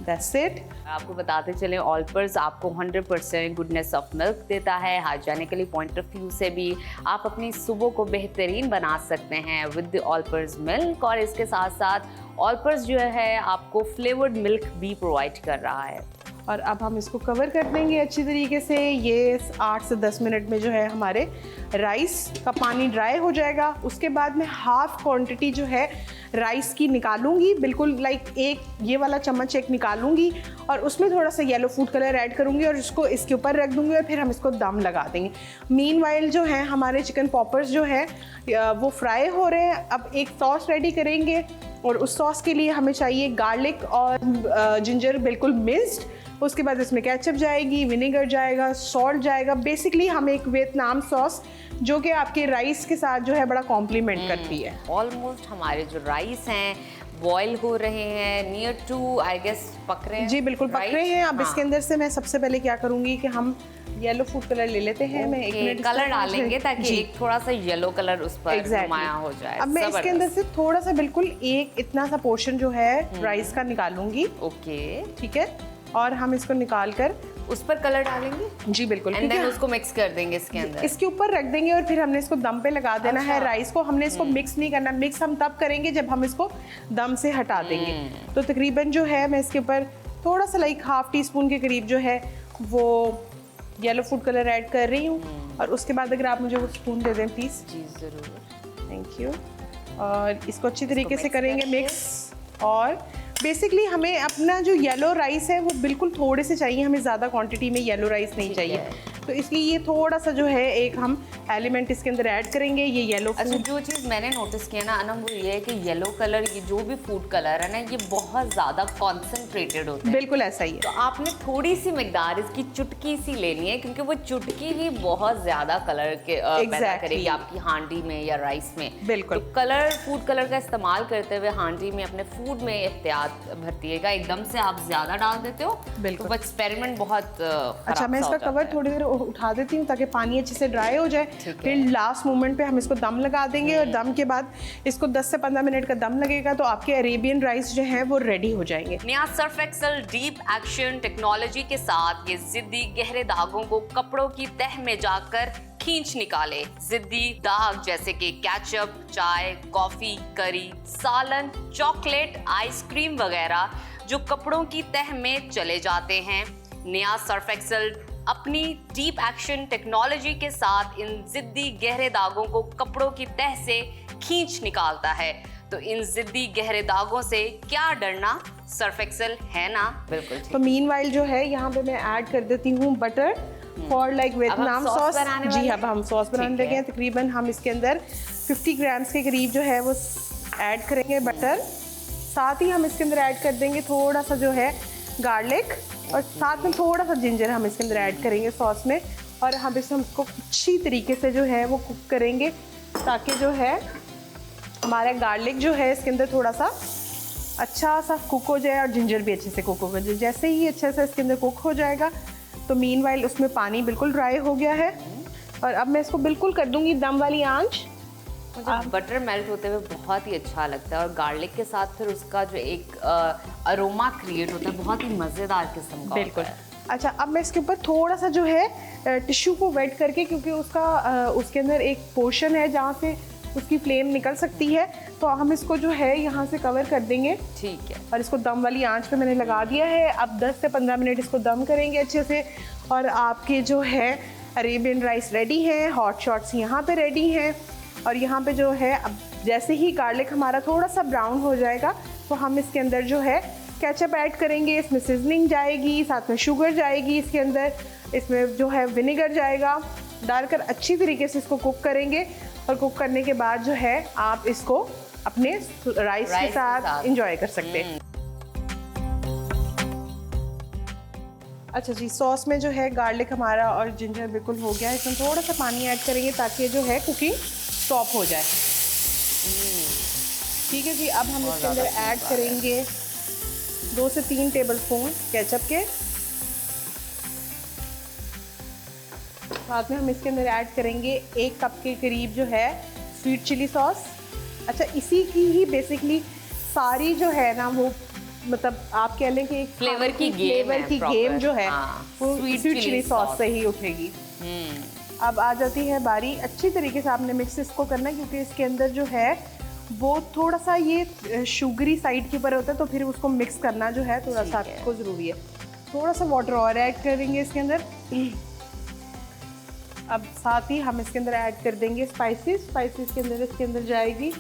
दैट्स इट। आपको बताते चले ऑलपर्स आपको 100% गुडनेस ऑफ मिल्क देता है। हाइजेनिकली पॉइंट ऑफ व्यू से भी आप अपनी सुबह को बेहतरीन बना सकते हैं विद द ऑलपर्स मिल्क, और इसके साथ साथ ऑलपर्स जो है आपको फ्लेवर्ड मिल्क भी प्रोवाइड कर रहा है। और अब हम इसको कवर कर देंगे अच्छी तरीके से। ये 8 से 10 मिनट में जो है हमारे राइस का पानी ड्राई हो जाएगा। उसके बाद मैं हाफ क्वांटिटी जो है राइस की निकालूंगी, बिल्कुल लाइक एक ये वाला चम्मच एक निकालूंगी, और उसमें थोड़ा सा येलो फूड कलर ऐड करूंगी और इसको इसके ऊपर रख दूंगी, और फिर हम इसको दम लगा देंगे। मीनवाइल जो है हमारे चिकन पॉपर्स जो है वो फ्राई हो रहे हैं। अब एक सॉस रेडी करेंगे, और उस सॉस के लिए हमें चाहिए गार्लिक और जिंजर बिल्कुल मिक्स्ड। उसके बाद इसमें केचप जाएगी, विनेगर जाएगा, सॉल्ट जाएगा। बेसिकली हम एक वियतनाम सॉस जो कि आपके राइस के साथ जो है बड़ा कॉम्प्लीमेंट करती है। ऑलमोस्ट हमारे जो राइस हैं बॉईल हो रहे हैं, नियर टू आई गेस पक रहे हैं। जी बिल्कुल पक right? रहे हैं। अब हाँ। इसके अंदर से मैं सबसे पहले क्या करूंगी कि हम येलो फूड कलर ले लेते हैं। मैं एक मिनट कलर डालेंगे ताकि जी। एक थोड़ा सा येलो कलर उस पर Exactly. नुमाया हो जाए। अब मैं इसके अंदर से थोड़ा सा बिल्कुल एक इतना सा पोर्शन जो है राइस का निकालूंगी, ओके, ठीक है, और हम इसको निकाल कर उस पर कलर डालेंगे जी बिल्कुल, एंड देन उसको मिक्स कर देंगे इसके अंदर। इसके ऊपर रख देंगे, और फिर हमने इसको दम पे लगा देना है। अच्छा। राइस को हमने इसको मिक्स नहीं करना, मिक्स हम तब करेंगे जब हम इसको दम से हटा देंगे। तो तकरीबन जो है मैं इसके ऊपर थोड़ा सा लाइक हाफ टी स्पून के करीब जो है वो येलो फूड कलर ऐड कर रही हूँ। और उसके बाद अगर आप मुझे वो स्पून दे दें प्लीज़। जी जरूर। Thank you. और इसको अच्छी तरीके से mix करेंगे करके। मिक्स। और बेसिकली हमें अपना जो येलो राइस है वो बिल्कुल थोड़े से चाहिए, हमें ज़्यादा क्वांटिटी में येलो राइस नहीं चाहिए। तो इसलिए ये थोड़ा सा जो है एक हम एलिमेंट इसके अंदर ऐड करेंगे, ये येलो अच्छा, जो चीज़ मैंने नोटिस किया ना अनम, वो ये है कि येलो कलर, ये जो भी फूड कलर है ना, ये बहुत ज़्यादा कॉन्सेंट्रेटेड होता है। बिल्कुल ऐसा ही है। तो आपने थोड़ी सी मिकदार इसकी चुटकी सी लेनी है, क्योंकि वो चुटकी ही बहुत ज्यादा कलर के पैदा Exactly. करेगी आपकी हांडी में या राइस में। बिल्कुल। तो कलर, फूड कलर का इस्तेमाल करते हुए हांडी में अपने फूड में एहतियात बरतिएगा। एकदम से आप ज्यादा डाल देते हो बिल्कुल। तो एक्सपेरिमेंट बहुत अच्छा, मैं इसका कवर थोड़ी देर उठा देती हूँ ताकि पानी अच्छे से ड्राई हो जाए। फिर लास्ट मोमेंट पे हम इसको दम लगा देंगे, और दम के बाद इसको 10 से 15 मिनट का दम लगेगा तो आपके अरेबियन राइस जो है वो रेडी हो जाएंगे। नया Surf Excel deep action technology के साथ ये जिद्दी गहरे दागों को कपड़ों की तह में जाकर खींच निकाले। जिद्दी दाग जैसे कि केचप, चाय, कॉफी, करी, सालन, चॉकलेट, आइसक्रीम वगैरह जो कपड़ों की तह में चले जाते हैं। नया सर्फ एक्सेल अपनी डीप एक्शन टेक्नोलॉजी के साथ इन जिद्दी गहरे दागों को कपड़ों की तह से खींच निकालता है। तो इन जिद्दी गहरे दागों से क्या डरना, सर्फ एक्सेल है ना। बिल्कुल ठीक। तो मीनवाइल जो है यहाँ पे मैं ऐड कर देती हूँ butter for like Vietnam sauce sauce. बनाने जी वाले अब हम सॉस बनाने ठीक लगे हैं। है। तकरीबन हम इसके अंदर 50 ग्राम्स के करीब जो है वो ऐड करेंगे बटर। साथ ही हम इसके अंदर ऐड कर देंगे थोड़ा सा जो है गार्लिक, और साथ में थोड़ा सा जिंजर हम इसके अंदर ऐड करेंगे सॉस में। और हम इसको अच्छी तरीके से जो है वो कुक करेंगे ताकि जो है हमारा गार्लिक जो है इसके अंदर थोड़ा सा अच्छा सा कुक हो जाए, और जिंजर भी अच्छे से कुक हो जाए। जैसे ही अच्छे से इसके अंदर कुक हो जाएगा तो मीनवाइल उसमें पानी बिल्कुल ड्राई हो गया है, और अब मैं इसको बिल्कुल कर दूंगी दम वाली आंच। मुझे बटर मेल्ट होते हुए बहुत ही अच्छा लगता है, और गार्लिक के साथ फिर उसका जो एक अरोमा क्रिएट होता है, बहुत ही मज़ेदार किस्म का बिल्कुल। होता है। अच्छा, अब मैं इसके ऊपर थोड़ा सा जो है टिश्यू को वेट करके, क्योंकि उसके अंदर एक पोर्शन है जहाँ से उसकी फ्लेम निकल सकती है, तो हम इसको जो है यहाँ से कवर कर देंगे। ठीक है। और इसको दम वाली आंच पे मैंने लगा दिया है। अब 10 से 15 मिनट इसको दम करेंगे अच्छे से, और आपके जो है अरेबियन राइस रेडी हैं। हॉट शॉट्स यहाँ पे रेडी हैं, और यहाँ पे जो है अब जैसे ही गार्लिक हमारा थोड़ा सा ब्राउन हो जाएगा तो हम इसके अंदर जो है केचप ऐड करेंगे। इसमें सीजनिंग जाएगी, साथ में शुगर जाएगी इसके अंदर, इसमें जो है विनेगर जाएगा। डालकर अच्छी तरीके से इसको कुक करेंगे, और कुक करने के बाद जो है आप इसको अपने राइस के साथ इंजॉय कर सकते हैं। अच्छा जी, सॉस में जो है गार्लिक हमारा और जिंजर बिल्कुल हो गया है। इसमें थोड़ा सा पानी ऐड करेंगे ताकि जो है कुकिंग स्टॉप हो जाए। ठीक है जी, अब हम इसके अंदर ऐड करेंगे 2 से 3 टेबलस्पून केचप के। साथ में हम इसके अंदर ऐड करेंगे 1 कप के करीब जो है स्वीट चिली सॉस। अच्छा, इसी की ही बेसिकली सारी जो है ना वो मतलब आप कह लें कि एक फ्लेवर की गेम जो है वो स्वीट स्वीट चिली सॉस से ही उठेगी। अब आ जाती है बारी, अच्छी तरीके से आपने मिक्स इसको करना है क्योंकि इसके अंदर जो है वो थोड़ा सा ये शुगरी साइड के ऊपर होता है, तो फिर उसको मिक्स करना जो है थोड़ा सा आपको ज़रूरी है। थोड़ा सा वाटर और ऐड करेंगे इसके अंदर। अब साथ ही हम इसके अंदर ऐड कर देंगे स्पाइसेस के अंदर इसके अंदर जाएगी।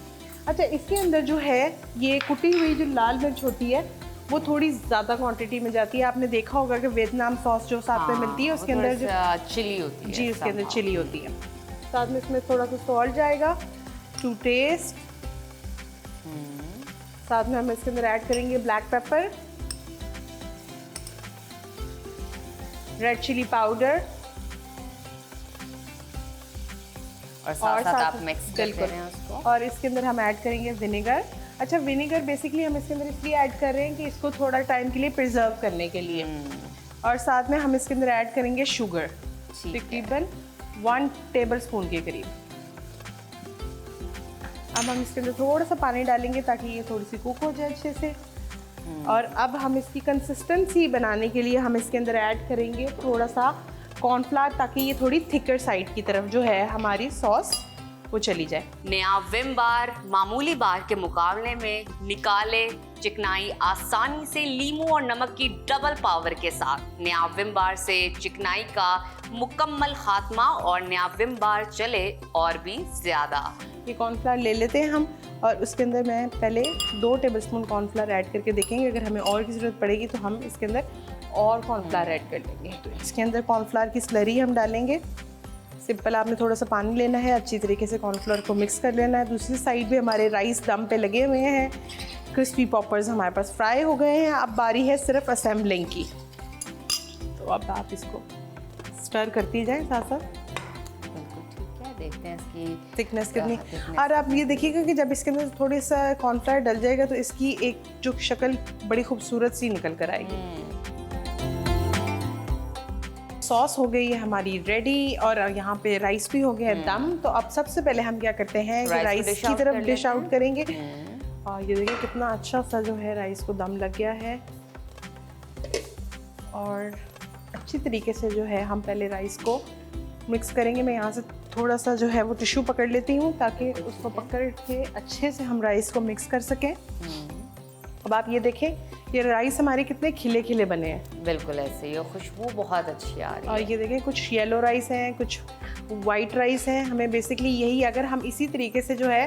अच्छा, इसके अंदर जो है ये कुटी हुई जो लाल मिर्च होती है वो थोड़ी ज़्यादा क्वांटिटी में जाती है। आपने देखा होगा कि वियतनाम सॉस जो साथ में मिलती है उसके अंदर जो चिली होती है, जी उसके अंदर चिली होती है। साथ में इसमें थोड़ा सा सॉल्ट जाएगा टू टेस्ट। साथ में हम इसके अंदर ऐड करेंगे black pepper, red chilli powder और साथ आप मिक्स करते हैं उसको। और इसके अंदर हम ऐड करेंगे विनेगर। अच्छा, विनेगर बेसिकली हम इसके अंदर इसलिए ऐड कर रहे हैं कि इसको थोड़ा टाइम के लिए प्रिजर्व करने के लिए। और साथ में हम इसके अंदर ऐड करेंगे शुगर, तकरीबन 1 टेबलस्पून के करीब। अब हम इसके अंदर थोड़ा सा पानी डालेंगे ताकि ये थोड़ी सी कुक हो जाए अच्छे से। और अब हम इसकी कंसिस्टेंसी बनाने के लिए हम इसके अंदर ऐड करेंगे थोड़ा सा कॉर्नफ्लावर ताकि ये थोड़ी थिकर साइड की तरफ जो है हमारी सॉस वो चली जाए। नया विम बार मामूली बार के मुकाबले में निकाले चिकनाई आसानी से लीमू और नमक की डबल पावर के साथ। नया विम बार से चिकनाई का मुकम्मल खात्मा और नया विम बार चले और भी ज्यादा। ये कॉर्नफ्लावर ले लेते हैं हम और उसके अंदर मैं पहले 2 टेबलस्पून कॉर्नफ्लावर ऐड करके देखेंगे। अगर हमें और की ज़रूरत पड़ेगी तो हम इसके अंदर और कॉर्नफ्लावर ऐड कर लेंगे। तो इसके अंदर कॉर्नफ्लावर की स्लरी हम डालेंगे। सिंपल आपने थोड़ा सा पानी लेना है, अच्छी तरीके से कॉर्नफ्लावर को मिक्स कर लेना है। दूसरी साइड भी हमारे राइस दम पे लगे हुए हैं, क्रिस्पी पॉपर्स हमारे पास फ्राई हो गए हैं। अब बारी है सिर्फ असेंबलिंग की, तो अब आप इसको स्टर करती जाएं साथ साथ। ठीक है, देखते हैं इसकी थिकनेस कितनी। और आप ये देखिएगा कि जब इसके अंदर थोड़ी सा कॉर्नफ्लावर डल जाएगा तो इसकी एक जो शक्ल बड़ी खूबसूरत सी निकल कर आएगी। सॉस हो गई है हमारी रेडी और यहाँ पे राइस भी हो गया है दम। तो अब सबसे पहले हम क्या करते हैं कि राइस की तरफ डिश आउट करेंगे। और ये देखिए कितना अच्छा सा जो है राइस को दम लग गया है। और अच्छी तरीके से जो है हम पहले राइस को मिक्स करेंगे। मैं यहाँ से थोड़ा सा जो है वो टिश्यू पकड़ लेती हूँ ताकि उसको पकड़ के अच्छे से हम राइस को मिक्स कर सकें। अब आप ये देखें, ये राइस हमारे कितने खिले खिले बने हैं। बिल्कुल ऐसे ही, और खुशबू बहुत अच्छी आ रही है। और ये देखें, कुछ येलो राइस हैं, कुछ वाइट राइस हैं। हमें बेसिकली यही, अगर हम इसी तरीके से जो है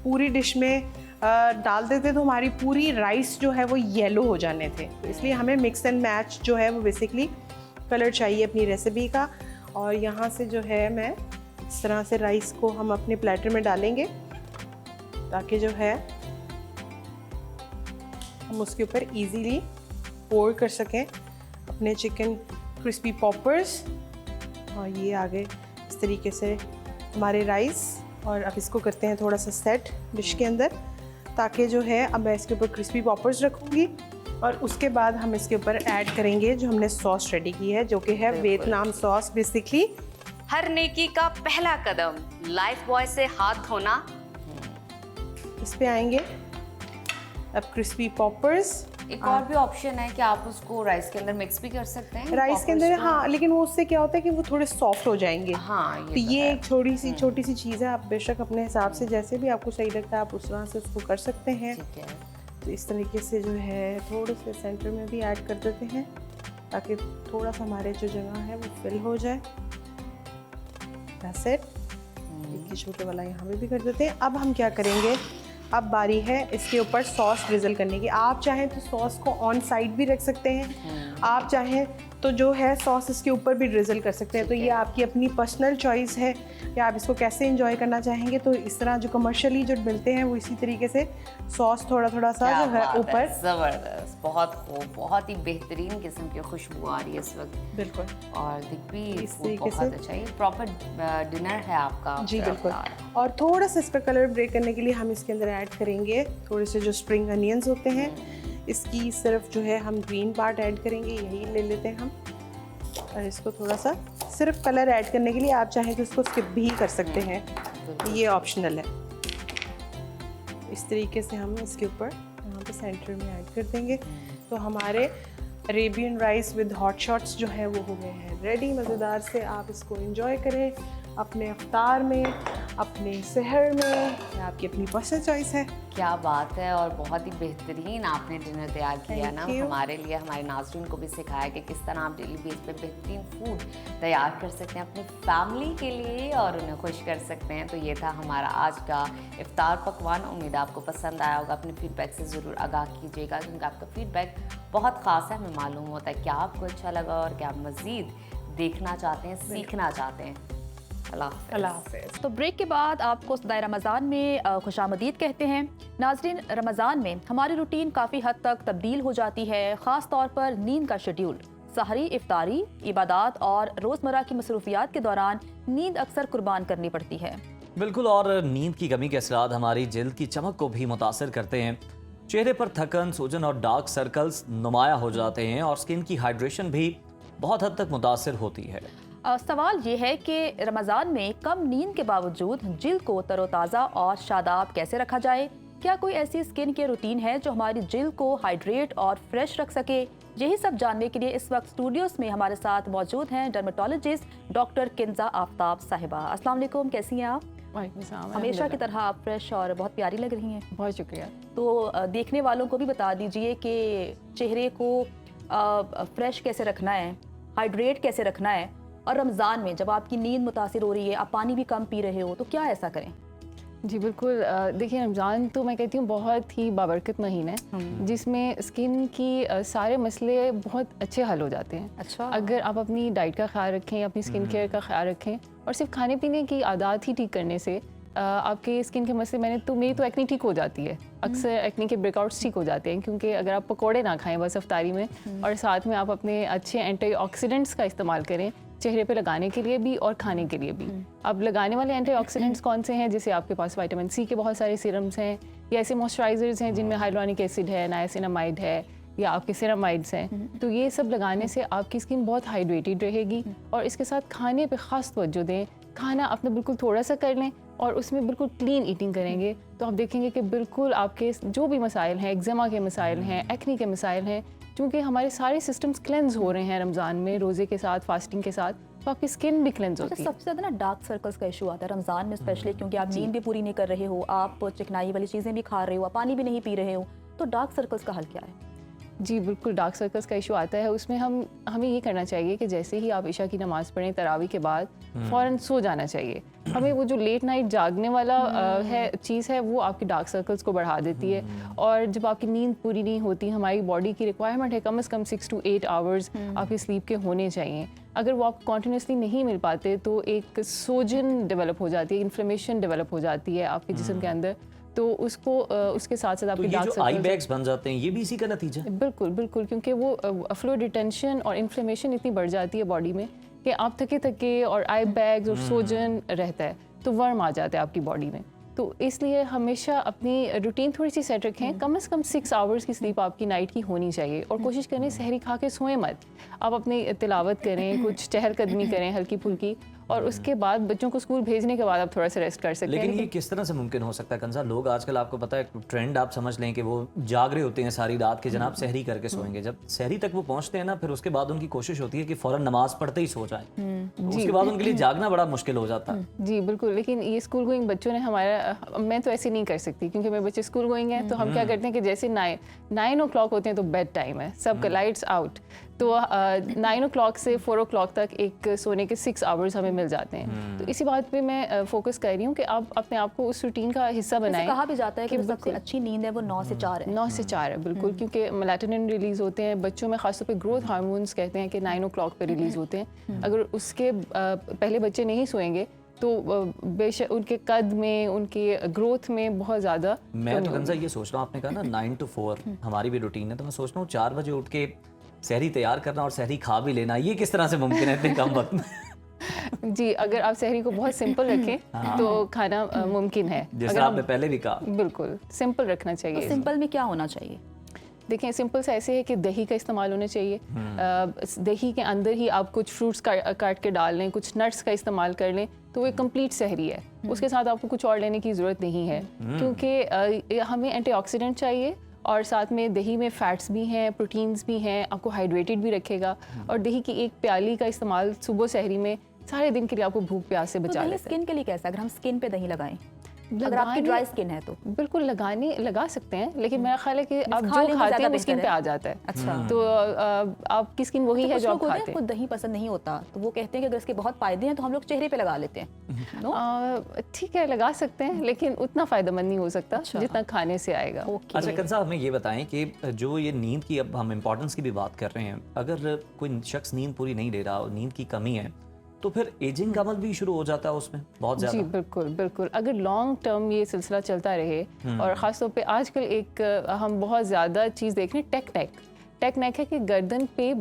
पूरी डिश में डाल देते तो हमारी पूरी राइस जो है वो येलो हो जाने थे। तो इसलिए हमें मिक्स एंड मैच जो है वो बेसिकली कलर चाहिए अपनी रेसिपी का। और यहाँ से जो है मैं इस तरह से राइस को हम अपने प्लेटर में डालेंगे ताकि जो है हम उसके ऊपर इजीली पोर कर सकें अपने चिकन क्रिस्पी पॉपर्स। और ये आगे इस तरीके से हमारे राइस। और अब इसको करते हैं थोड़ा सा सेट डिश के अंदर ताकि जो है अब मैं इसके ऊपर क्रिस्पी पॉपर्स रखूँगी। और उसके बाद हम इसके ऊपर ऐड करेंगे जो हमने सॉस रेडी की है, जो कि है वियतनाम सॉस। बेसिकली हर नेकी का पहला कदम लाइफ बॉय से हाथ धोना। इस पे आएंगे अब क्रिस्पी पॉपर्स। एक और भी ऑप्शन है कि आप उसको राइस के अंदर मिक्स भी कर सकते हैं। राइस के अंदर, हाँ, लेकिन वो उससे क्या होता है कि वो थोड़े सॉफ्ट हो जाएंगे। हाँ, तो ये एक छोटी सी चीज़ है। आप बेशक अपने हिसाब से जैसे भी आपको सही लगता है आप उस तरह से उसको कर सकते हैं। ठीक है। तो इस तरीके से जो है थोड़े से सेंटर में भी ऐड कर देते हैं ताकि थोड़ा सा हमारे जो जगह है वो फिल हो जाए। That's it। एक छोटे वाला यहाँ पे भी कर देते हैं। अब हम क्या करेंगे, अब बारी है इसके ऊपर सॉस ड्रिजल करने की। आप चाहें तो सॉस को ऑन साइड भी रख सकते हैं, आप चाहें तो जो है सॉस इसके ऊपर भी ड्रिजल कर सकते हैं। तो ये आपकी अपनी पर्सनल चॉइस है कि आप इसको कैसे इंजॉय करना चाहेंगे। तो इस तरह जो कमर्शियली जो मिलते हैं वो इसी तरीके से सॉस थोड़ा थोड़ा सा क्या जो है बात है, ऊपर। जबरदस्त, बहुत खूब, बहुत ही बेहतरीन किस्म की खुशबू आ रही है इस वक्त। बिल्कुल और दिख भी इस फूड तरीके बहुत से। अच्छा है, प्रॉपर डिनर है आपका। जी फिर बिल्कुल। अवतार। और थोड़ा सा इसका कलर ब्रेक करने के लिए हम इसके अंदर ऐड करेंगे थोड़े से जो स्प्रिंग अनियंस होते हैं। इसकी सिर्फ जो है हम ग्रीन पार्ट ऐड करेंगे, यही ले लेते हैं हम। और इसको थोड़ा सा सिर्फ कलर ऐड करने के लिए, आप चाहें तो इसको स्किप भी कर सकते हैं, ये ऑप्शनल है। इस तरीके से हम इसके ऊपर यहाँ पे सेंटर में ऐड कर देंगे। तो हमारे Arabian rice with hot shots जो है वो हो गए हैं रेडी। मज़ेदार से आप इसको एंजॉय करें अपने अफ्तार में, अपने सहर में, या आपकी अपनी पर्सनल चॉइस है। क्या बात है, और बहुत ही बेहतरीन आपने डिनर तैयार किया ना Thank you. हमारे लिए, हमारे नाज़रीन को भी सिखाया कि किस तरह आप डेली बेस पे बेहतरीन फूड तैयार कर सकते हैं अपनी फैमिली के लिए और उन्हें खुश कर सकते हैं। तो ये था हमारा आज का इफ्तार पकवान। उम्मीद है आपको पसंद आया होगा। अपने फीडबैक से ज़रूर आगाह कीजिएगा, क्योंकि आपका फीडबैक बहुत ख़ास है। हमें मालूम होता है क्या आपको अच्छा लगा और क्या मज़ीद देखना चाहते हैं, सीखना चाहते हैं। अल्लाह हाफ़िज़। तो ब्रेक के बाद आपको सदाए रमज़ान में खुशामदीद कहते हैं। नाज़रीन, रमज़ान में हमारी रूटीन काफ़ी हद तक तब्दील हो जाती है, ख़ास तौर पर नींद का शेड्यूल। सहरी, इफ्तारी, इबादत और रोज़मर्रा की मसरूफियात के दौरान नींद अक्सर कुर्बान करनी पड़ती है। बिल्कुल, और नींद की कमी के असरात हमारी जिल्द की चमक को भी मुतासर करते हैं। चेहरे पर थकन, सूजन और डार्क सर्कल्स नुमाया हो जाते हैं और स्किन की हाइड्रेशन भी बहुत हद तक मुतासर होती है। सवाल ये है कि रमज़ान में कम नींद के बावजूद जिल्द को तरोताज़ा और शादाब कैसे रखा जाए? क्या कोई ऐसी स्किन केयर रूटीन है जो हमारी जिल्द को हाइड्रेट और फ्रेश रख सके? यही सब जानने के लिए इस वक्त स्टूडियोज में हमारे साथ मौजूद हैं डर्मेटोलॉजिस्ट डॉक्टर किंजा आफ्ताब साहिबा। अस्सलाम वालेकुम, कैसी हैं आप? हमेशा की तरह आप फ्रेश और बहुत प्यारी लग रही हैं। बहुत शुक्रिया। तो देखने वालों को भी बता दीजिए कि चेहरे को फ्रेश कैसे रखना है, हाइड्रेट कैसे रखना है, और रमज़ान में जब आपकी नींद मुतासिर हो रही है, आप पानी भी कम पी रहे हो, तो क्या ऐसा करें? जी बिल्कुल। देखिए, रमज़ान तो मैं कहती हूँ बहुत ही बाबरकत महीना है जिसमें स्किन की सारे मसले बहुत अच्छे हल हो जाते हैं। अच्छा। अगर आप अपनी डाइट का ख्याल रखें, अपनी स्किन केयर का ख्याल रखें, और सिर्फ खाने पीने की आदत ही ठीक करने से आपके स्किन के मसले, मेरी तो एक्नी ठीक हो जाती है। अक्सर एक्नी के ब्रेकआउट्स ठीक हो जाते हैं, क्योंकि अगर आप पकौड़े ना खाएं बस अफ्तारी में, और साथ में आप अपने अच्छे एंटीऑक्सीडेंट्स का इस्तेमाल करें चेहरे पे लगाने के लिए भी और खाने के लिए भी। अब लगाने वाले एंटीऑक्सीडेंट्स कौन से हैं? जैसे आपके पास विटामिन सी के बहुत सारे सीरम्स हैं, या ऐसे मॉइस्चराइजर्स हैं जिनमें हाइलुरोनिक एसिड है, नायासिनामाइड है, या आपके सेरामाइड्स हैं। तो ये सब लगाने से आपकी स्किन बहुत हाइड्रेटेड रहेगी। और इसके साथ खाने पे ख़ास तवज्जो दें। खाना अपने बिल्कुल थोड़ा सा कर लें और उसमें बिल्कुल क्लीन ईटिंग करेंगे तो आप देखेंगे कि बिल्कुल आपके जो भी मसाइल हैं, एक्ज़ेमा के मसाइल हैं, एक्नी के मसाइल हैं, क्योंकि हमारे सारे सिस्टम्स क्लेंज हो रहे हैं रमज़ान में, रोज़े के साथ, फास्टिंग के साथ, तो आपकी स्किन भी क्लेंज होती है। सबसे ज़्यादा ना डार्क सर्कल्स का इशू आता है रमज़ान में स्पेशली, क्योंकि आप नींद भी पूरी नहीं कर रहे हो, आप चिकनाई वाली चीज़ें भी खा रहे हो, आप पानी भी नहीं पी रहे हो, तो डार्क सर्कल्स का हल क्या है? जी बिल्कुल, डार्क सर्कल्स का इशू आता है। उसमें हमें ये करना चाहिए कि जैसे ही आप इशा की नमाज़ पढ़ें तरावी के बाद फ़ौरन सो जाना चाहिए। हमें वो जो लेट नाइट जागने वाला चीज़ है वो आपके डार्क सर्कल्स को बढ़ा देती है। और जब आपकी नींद पूरी नहीं होती, हमारी बॉडी की रिक्वायरमेंट है कम से कम 6 to 8 आवर्स आपके स्लीप के होने चाहिए। अगर वो आपको कॉन्टीन्यूसली नहीं मिल पाते तो एक सोजन डेवलप हो जाती है, इन्फ्लेमेशन डेवलप हो जाती है आपके जिस्म के अंदर। तो उसको उसके साथ साथ तो आपके ये डार्क जो आई सर्कल्स बैग्स बन जाते हैं, ये भी इसी का नतीजा है? बिल्कुल बिल्कुल, क्योंकि वो फ्लूइड रिटेंशन और इन्फ्लेमेशन इतनी बढ़ जाती है बॉडी में कि आप थके थके और आई बैग्स और सोजन रहता है, तो वर्म आ जाता है आपकी बॉडी में। तो इसलिए हमेशा अपनी रूटीन थोड़ी सी सेट रखें। कम से कम 6 आवर्स की स्लीप आपकी नाइट की होनी चाहिए, और कोशिश करें सहरी खा के सोएं मत। आप अपनी तिलावत करें, कुछ चहलकदमी करें हल्की फुल्की, और उसके बाद बच्चों को स्कूल भेजने के बाद आप थोड़ा सा रेस्ट कर सकते हैं। लेकिन ये किस तरह से मुमकिन हो सकता है कंजा? लोग आजकल, आपको पता है ट्रेंड आप समझ लें कि वो जाग रहे होते हैं सारी रात के, जनाब सहरी करके सोएंगे। जब सहरी तक वो पहुंचते हैं ना, फिर उसके बाद उनकी कोशिश होती है कि फौरन नमाज पढ़ते ही सो जाए, तो उसके बाद उनके लिए जागना बड़ा मुश्किल हो जाता है। जी बिल्कुल, लेकिन ये स्कूल गोइंग बच्चों ने मैं तो ऐसे नहीं कर सकती, क्योंकि मेरे बच्चे स्कूल गोइंग हैं। तो हम क्या करते हैं कि जैसे 9 o'clock होते हैं तो बेड टाइम है, सबका लाइट्स आउट, तो 9 o'clock से 4 o'clock तक एक सोने के 6 hours हमें मिल जाते हैं। तो इसी बात पे मैं फोकस कर रही हूँ कि आप अपने आप को उस रूटीन का हिस्सा जैसे बनाएं। कहा भी जाता है कि जो सबसे बिल्कुल अच्छी नींद है वो 9 से 4 है। 9 से 4 है बिल्कुल, क्योंकि मेलाटोनिन रिलीज़ होते हैं बच्चों में, खासतौर पे ग्रोथ हार्मोन्स कहते हैं कि 9 o'clock पे रिलीज़ होते हैं। अगर उसके पहले बच्चे नहीं सोएंगे तो बेशक उनके कद में, उनकी ग्रोथ में बहुत ज़्यादा मैं तो कंजा ये सोच रहा हूँ, आपने कहा ना 9 to 4 हमारी भी रूटीन है, तो मैं सोच रहा हूँ 4 बजे उठ के सहरी तैयार करना और सहरी खा भी लेना, ये किस तरह से मुमकिन है इतने कम वक्त में? जी, अगर आप सहरी को बहुत सिंपल रखें तो खाना मुमकिन है। जैसे अगर आपने पहले भी कहा, बिल्कुल सिंपल रखना तो चाहिए। सिंपल में क्या होना चाहिए? देखें, सिंपल से ऐसे है कि दही का इस्तेमाल होना चाहिए। दही के अंदर ही आप कुछ फ्रूट्स काट के डाल लें, कुछ नट्स का इस्तेमाल कर लें, तो वो एक कंप्लीट सहरी है। उसके साथ आपको कुछ और लेने की ज़रूरत नहीं है, क्योंकि हमें एंटीऑक्सीडेंट चाहिए और साथ में दही में फैट्स भी हैं, प्रोटीन्स भी हैं, आपको हाइड्रेटेड भी रखेगा। और दही की एक प्याली का इस्तेमाल सुबह सहरी में सारे दिन के लिए आपको भूख प्यास से तो बचा दही लेता है। स्किन के लिए कैसा, अगर हम स्किन पे दही लगाएं, अगर आपकी ड्राई स्किन है तो? बिल्कुल लगा सकते हैं, लेकिन मेरा ख्याल है कि आप खा लें जो तो खाते ज़्यादा हैं वो स्किन बेहतर पे है। आ जाता है। अच्छा। तो आपकी स्किन वही तो है कुछ जो लोग आप होते हैं खाते को हैं। दही पसंद नहीं होता, तो वो कहते हैं कि अगर इसके बहुत फायदे हैं तो हम लोग चेहरे पे लगा लेते हैं। नो? ठीक है, लगा सकते हैं, लेकिन उतना फ़ायदेमंद नहीं हो सकता अच्छा। जितना खाने से आएगा। ओके। अच्छा कंजा हमें ये बताएं कि जो ये नींद की, अब हम इम्पोर्टेंस की भी बात कर रहे हैं, अगर कोई शख्स नींद पूरी नहीं ले रहा और नींद की कमी है तो फिर एजिंग का अमल भी शुरू हो जाता है उसमें बहुत जी ज़्यादा? बिल्कुल बिल्कुल, अगर लॉन्ग टर्म ये सिलसिला चलता रहे, और ख़ास तौर पे आजकल एक हम बहुत ज़्यादा चीज़ देख रहे हैं, टेक नेक है कि गर्दन पे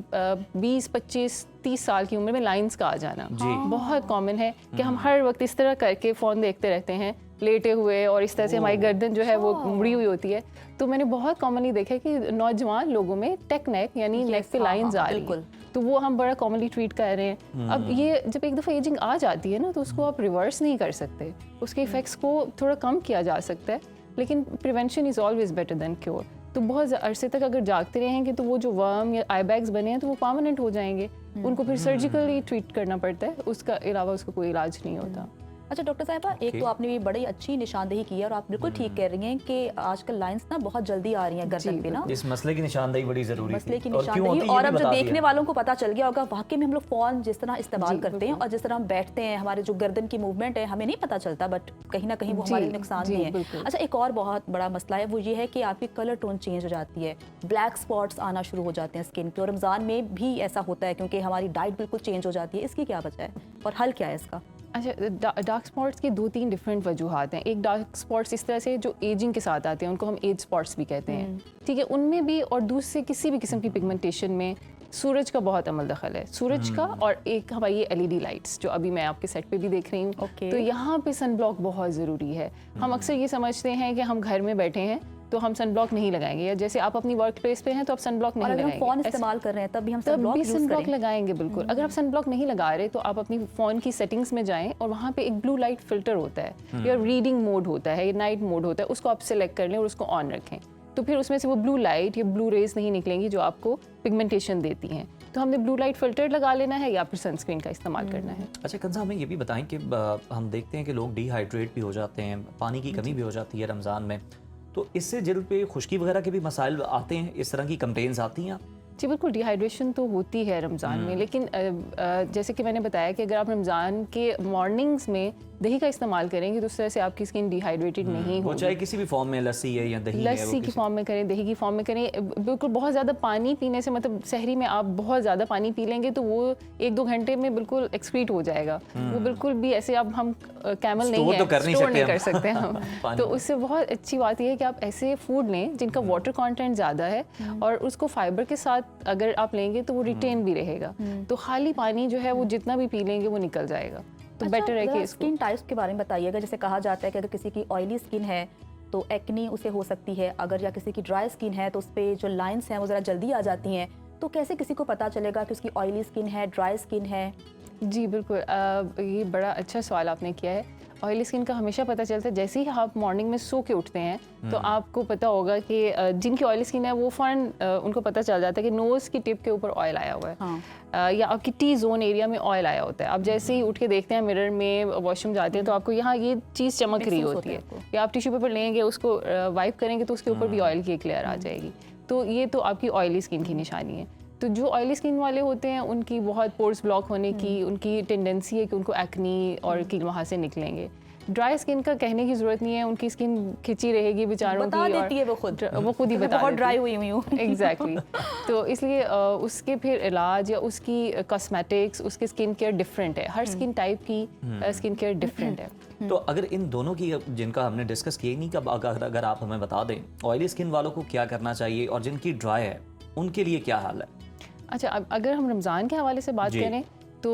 20, 25, 30 साल की उम्र में लाइंस का आ जाना जी। बहुत कॉमन है कि हम हर वक्त इस तरह करके फ़ोन देखते रहते हैं लेटे हुए, और इस तरह से हमारी गर्दन जो है वो मुड़ी हुई होती है। तो मैंने बहुत कॉमनली देखा है कि नौजवान लोगों में टेक नेक यानी नेक पे लाइंस आ रही है, तो वो हम बड़ा कॉमनली ट्रीट कर रहे हैं। अब ये जब एक दफ़ा एजिंग आ जाती है ना, तो उसको आप रिवर्स नहीं कर सकते, उसके इफ़ेक्ट्स को थोड़ा कम किया जा सकता है, लेकिन prevention is always better than cure. तो बहुत अरसे तक अगर जागते रहेंगे तो वो जो वर्म या आई बैग्स बने हैं तो वो परमानेंट हो जाएंगे, उनको फिर सर्जिकली ट्रीट करना पड़ता है, उसका अलावा उसका कोई इलाज नहीं होता। अच्छा डॉक्टर साहिबा, एक तो आपने भी बड़ी अच्छी निशानदेही की है और आप बिल्कुल ठीक कह रही हैं कि आजकल लाइंस ना बहुत जल्दी आ रही हैं गर्दन पे ना। इस मसले की निशानदेही बड़ी ज़रूरी मसले की थी, और क्यों होती निशानदेही, है और ये अब भी जो बता देखने दिया। वालों को पता चल गया होगा वाकई में हम लोग फ़ोन जिस तरह इस्तेमाल करते हैं और जिस तरह हम बैठते हैं, हमारे जो गर्दन की मूवमेंट है हमें नहीं पता चलता, बट कहीं ना कहीं वो हमारे नुकसान भी है। अच्छा, एक और बहुत बड़ा मसला है, वो ये है कि आपकी कलर टोन चेंज हो जाती है, ब्लैक स्पॉट्स आना शुरू हो जाते हैं स्किन पे, और रमज़ान में भी ऐसा होता है क्योंकि हमारी डाइट बिल्कुल चेंज हो जाती है। इसकी क्या वजह है और हल क्या है इसका? अच्छा, डार्क स्पॉट्स की 2-3 डिफरेंट वजूहात हैं। एक डार्क स्पॉट्स इस तरह से जो एजिंग के साथ आते हैं, उनको हम एज स्पॉट्स भी कहते हैं, ठीक है, उनमें भी, और दूसरे किसी भी किस्म की पिगमेंटेशन में सूरज का बहुत अमल दखल है, सूरज का, और एक हमारी ये LED लाइट्स जो अभी मैं आपके सेट पे भी देख रही हूँ। तो यहाँ पे सन ब्लॉक बहुत ज़रूरी है। हम अक्सर ये समझते हैं कि हम घर में बैठे हैं तो हम सन ब्लॉक नहीं लगाएंगे, या जैसे आप अपनी वर्क प्लेस पे हैं तो आप सन ब्लॉक नहीं लगाएंगे। फ़ोन इस्तेमाल कर रहे हैं तब भी हम सन ब्लॉक लगाएंगे बिल्कुल। अगर आप सन ब्लॉक नहीं लगा रहे तो आप अपनी फ़ोन की सेटिंग्स में जाएं, और वहाँ पे एक ब्लू लाइट फिल्टर होता है, या रीडिंग मोड होता है, या नाइट मोड होता है, उसको आप सेलेक्ट कर लें और उसको ऑन रखें, तो फिर उसमें से वो ब्लू लाइट या ब्लू रेज नहीं निकलेंगी जो आपको पिगमेंटेशन देती हैं। तो हमने ब्लू लाइट फिल्टर लगा लेना है या फिर सनस्क्रीन का इस्तेमाल करना है। अच्छा कंजा, हमें ये भी बताएं कि हम देखते हैं कि लोग डिहाइड्रेट भी हो जाते हैं, पानी की कमी भी हो जाती है रमज़ान में, तो इससे जिल्द पे खुश्की वगैरह के भी मसाइल आते हैं, इस तरह की कंप्लेंट्स आती हैं? जी बिल्कुल, डिहाइड्रेशन तो होती है रमज़ान में, लेकिन जैसे कि मैंने बताया कि अगर आप रमज़ान के मॉर्निंग्स में दही का इस्तेमाल करेंगे तो उस तरह से आपकी स्किन डिहाइड्रेटेड नहीं वो होगी। चाहे किसी भी फॉर्म में लस्सी है या दही है, लस्सी की फॉर्म में करें, दही की फॉर्म में करें, बिल्कुल बहुत ज़्यादा पानी पीने से, मतलब सहरी में आप बहुत ज़्यादा पानी पी लेंगे तो वो 1-2 घंटे में बिल्कुल एक्सक्रीट हो जाएगा। वो बिल्कुल भी ऐसे, अब हम कैमल नहीं है, स्टोर नहीं कर सकते हम तो उससे बहुत अच्छी बात यह है कि आप ऐसे फूड लें जिनका वाटर कंटेंट ज़्यादा है, और उसको फाइबर के साथ अगर आप लेंगे तो वो रिटेन भी रहेगा। तो खाली पानी जो है वो जितना भी पी लेंगे वो निकल जाएगा, तो बेटर है कि स्किन टाइप्स के बारे में बताइएगा। जैसे कहा जाता है कि अगर किसी की ऑयली स्किन है तो एक्नी उसे हो सकती है, अगर या किसी की ड्राई स्किन है तो उस पर जो लाइंस हैं वो ज़रा जल्दी आ जाती हैं, तो कैसे किसी को पता चलेगा कि उसकी ऑयली स्किन है, ड्राई स्किन है? जी बिल्कुल, ये बड़ा अच्छा सवाल आपने किया है। ऑयली स्किन का हमेशा पता चलता है जैसे ही आप मॉर्निंग में सो के उठते हैं, तो आपको पता होगा कि जिनकी ऑयली स्किन है वो फ़ौरन उनको पता चल जाता है कि नोज़ की टिप के ऊपर ऑयल आया हुआ है, या आपकी टी जोन एरिया में ऑयल आया होता है। आप जैसे ही उठ के देखते हैं मिरर में, वॉशरूम जाते हैं, तो आपको यहाँ ये चीज़ चमक रही होती है, या आप टिश्यू पेपर लेंगे, उसको वाइप करेंगे तो उसके ऊपर भी ऑयल की एक लेयर आ जाएगी। तो ये तो आपकी ऑयली स्किन की निशानी है। तो जो ऑयली स्किन वाले होते हैं उनकी बहुत पोर्स ब्लॉक होने की उनकी टेंडेंसी है कि उनको एक्नी और कील वहाँ से निकलेंगे। ड्राई स्किन का कहने की ज़रूरत नहीं है, उनकी स्किन खिंची रहेगी बेचारों बता की, देती है वो खुद ही बता बहुत देती ड्राई है। हुई हुई हूँ। एग्जैक्टली तो इसलिए उसके फिर इलाज या उसकी कॉस्मेटिक्स, उसकी स्किन केयर डिफरेंट है, हर स्किन टाइप की स्किन केयर डिफरेंट है। तो अगर इन दोनों की, जिनका हमने डिस्कस किया ही नहीं, कब अगर आप हमें बता दें ऑयली स्किन वालों को क्या करना चाहिए और जिनकी ड्राई है उनके लिए क्या हाल है? अच्छा, अब अगर हम रमज़ान के हवाले से बात जी। करें तो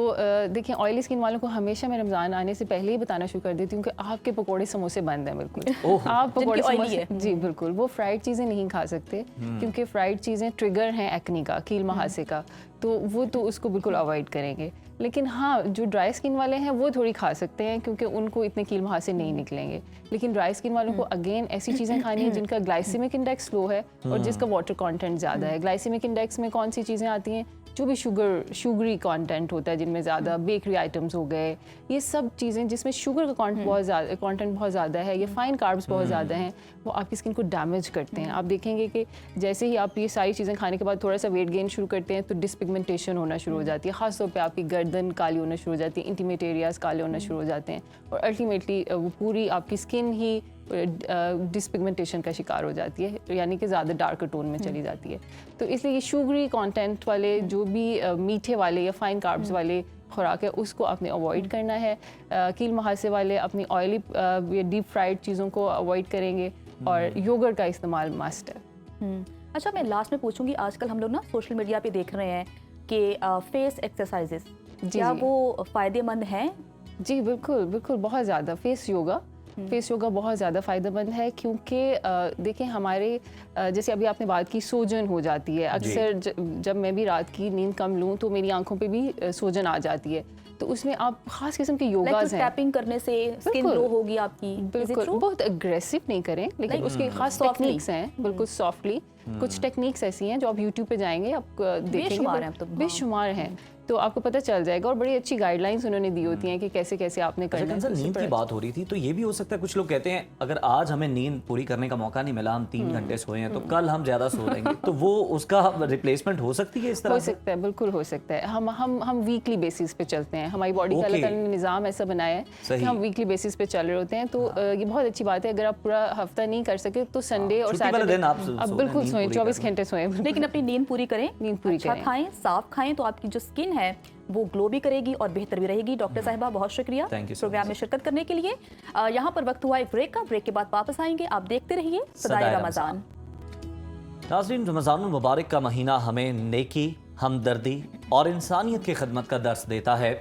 देखिए, ऑयली स्किन वालों को हमेशा मैं रमज़ान आने से पहले ही बताना शुरू कर देती हूँ कि आपके पकोड़े समोसे बंद हैं बिल्कुल। आप पकोड़े जिनकी oily समोसे, है। जी बिल्कुल, वो फ्राइड चीज़ें नहीं खा सकते क्योंकि फ्राइड चीज़ें ट्रिगर हैं एक्नी का, कील महासे का, तो वो तो उसको बिल्कुल अवॉइड करेंगे। लेकिन हाँ, जो ड्राई स्किन वाले हैं वो थोड़ी खा सकते हैं क्योंकि उनको इतने कील महासे नहीं निकलेंगे। लेकिन ड्राई स्किन वालों को अगेन ऐसी चीज़ें खानी है जिनका ग्लाइसेमिक इंडेक्स लो है और जिसका वाटर कंटेंट ज़्यादा है। ग्लाइसेमिक इंडेक्स में कौन सी चीज़ें आती हैं? जो भी शुगरी कंटेंट होता है, जिनमें ज़्यादा बेकरी आइटम्स हो गए, ये सब चीज़ें जिसमें शुगर का कंटेंट बहुत ज़्यादा है, ये फाइन कार्ब्स बहुत ज़्यादा हैं, वो आपकी स्किन को डैमेज करते हैं। आप देखेंगे कि जैसे ही आप ये सारी चीज़ें खाने के बाद थोड़ा सा वेट गेन शुरू करते हैं तो डिसपिगमेंटेशन होना शुरू हो जाती है, ख़ासतौर पे आपकी गर्दन काली होना शुरू हो जाती है, इंटीमेट एरियाज़ काले होना शुरू हो जाते हैं और अल्टीमेटली वो पूरी आपकी स्किन ही डिसपिगमेंटेशन का शिकार हो जाती है, यानी कि ज़्यादा डार्क टोन में चली जाती है। तो इसलिए ये शुगरी कंटेंट वाले, जो भी मीठे वाले या फाइन कार्ब्स वाले खुराक है, उसको आपने अवॉइड करना है। कील महासे वाले अपनी ऑयली डीप फ्राइड चीज़ों को अवॉइड करेंगे और योगर्ट का इस्तेमाल मस्ट है। अच्छा, मैं लास्ट में पूछूंगी, आजकल हम लोग ना सोशल मीडिया पे देख रहे हैं कि फेस एक्सरसाइजेस, क्या वो फ़ायदेमंद हैं? जी बिल्कुल बिल्कुल, बहुत ज़्यादा। फेस योगा बहुत ज़्यादा फ़ायदेमंद है क्योंकि देखें, हमारे जैसे अभी आपने बात की सूजन हो जाती है अक्सर, जब मैं भी रात की नींद कम लूँ तो मेरी आंखों पे भी सूजन आ जाती है, तो उसमें आप ख़ास किस्म के योगाज़ हैं। टैपिंग करने से स्किन बिल्कुल। ग्लो होगी आपकी? बिल्कुल, बहुत अग्रेसिव नहीं करें, लेकिन उसके खास टेक्निक्स हैं, बिल्कुल सॉफ्टली। कुछ टेक्निक्स ऐसी हैं जो आप यूट्यूब पे जाएंगे, आप देखेंगे, बेशुमार हैं अब तो। बेशुमार हैं, तो आपको पता चल जाएगा। और बड़ी अच्छी गाइडलाइंस उन्होंने दी होती हैं कि कैसे कैसे आपने अच्छा करना है। कंसर, नींद की बात हो रही थी तो ये भी हो सकता है, कुछ लोग कहते हैं अगर आज हमें नींद पूरी करने का मौका नहीं मिला, हम 3 घंटे सोए हैं, तो कल हम ज़्यादा सो लेंगे, तो वो उसका रिप्लेसमेंट हो सकती है इस तरह हो से? सकता है, बिल्कुल हो सकता है। हम वीकली बेसिस पे चलते हैं, हमारी बॉडी का अल्लाह ताला ने निज़ाम ऐसा बनाया है कि सही। हम वीकली बेसिस पे चल रहे होते हैं। तो ये बहुत अच्छी बात है। अगर आप पूरा हफ्ता नहीं कर सके तो संडे और छुट्टी वाले सैटरडे दिन आप सो अब लें, बिल्कुल नींद सोएं, पूरी 24 करें। घंटे सोएं। लेकिन अपनी नींद पूरी करें, नींद पूरी अच्छा करें। खाएं, साफ खाएं, तो आपकी जो स्किन है वो ग्लो भी करेगी और बेहतर भी रहेगी। डॉक्टर साहिबा, बहुत शुक्रिया Thank you so programme much. में शिरकत करने के लिए। यहाँ पर वक्त हुआ एक ब्रेक का, ब्रेक के बाद वापस आएंगे। आप देखते रहिए सदाए रमज़ान। नाज़रीन, रमज़ानुल मुबारक का महीना हमें नेकी, हमदर्दी और इंसानियत की खिदमत का दर्स देता है।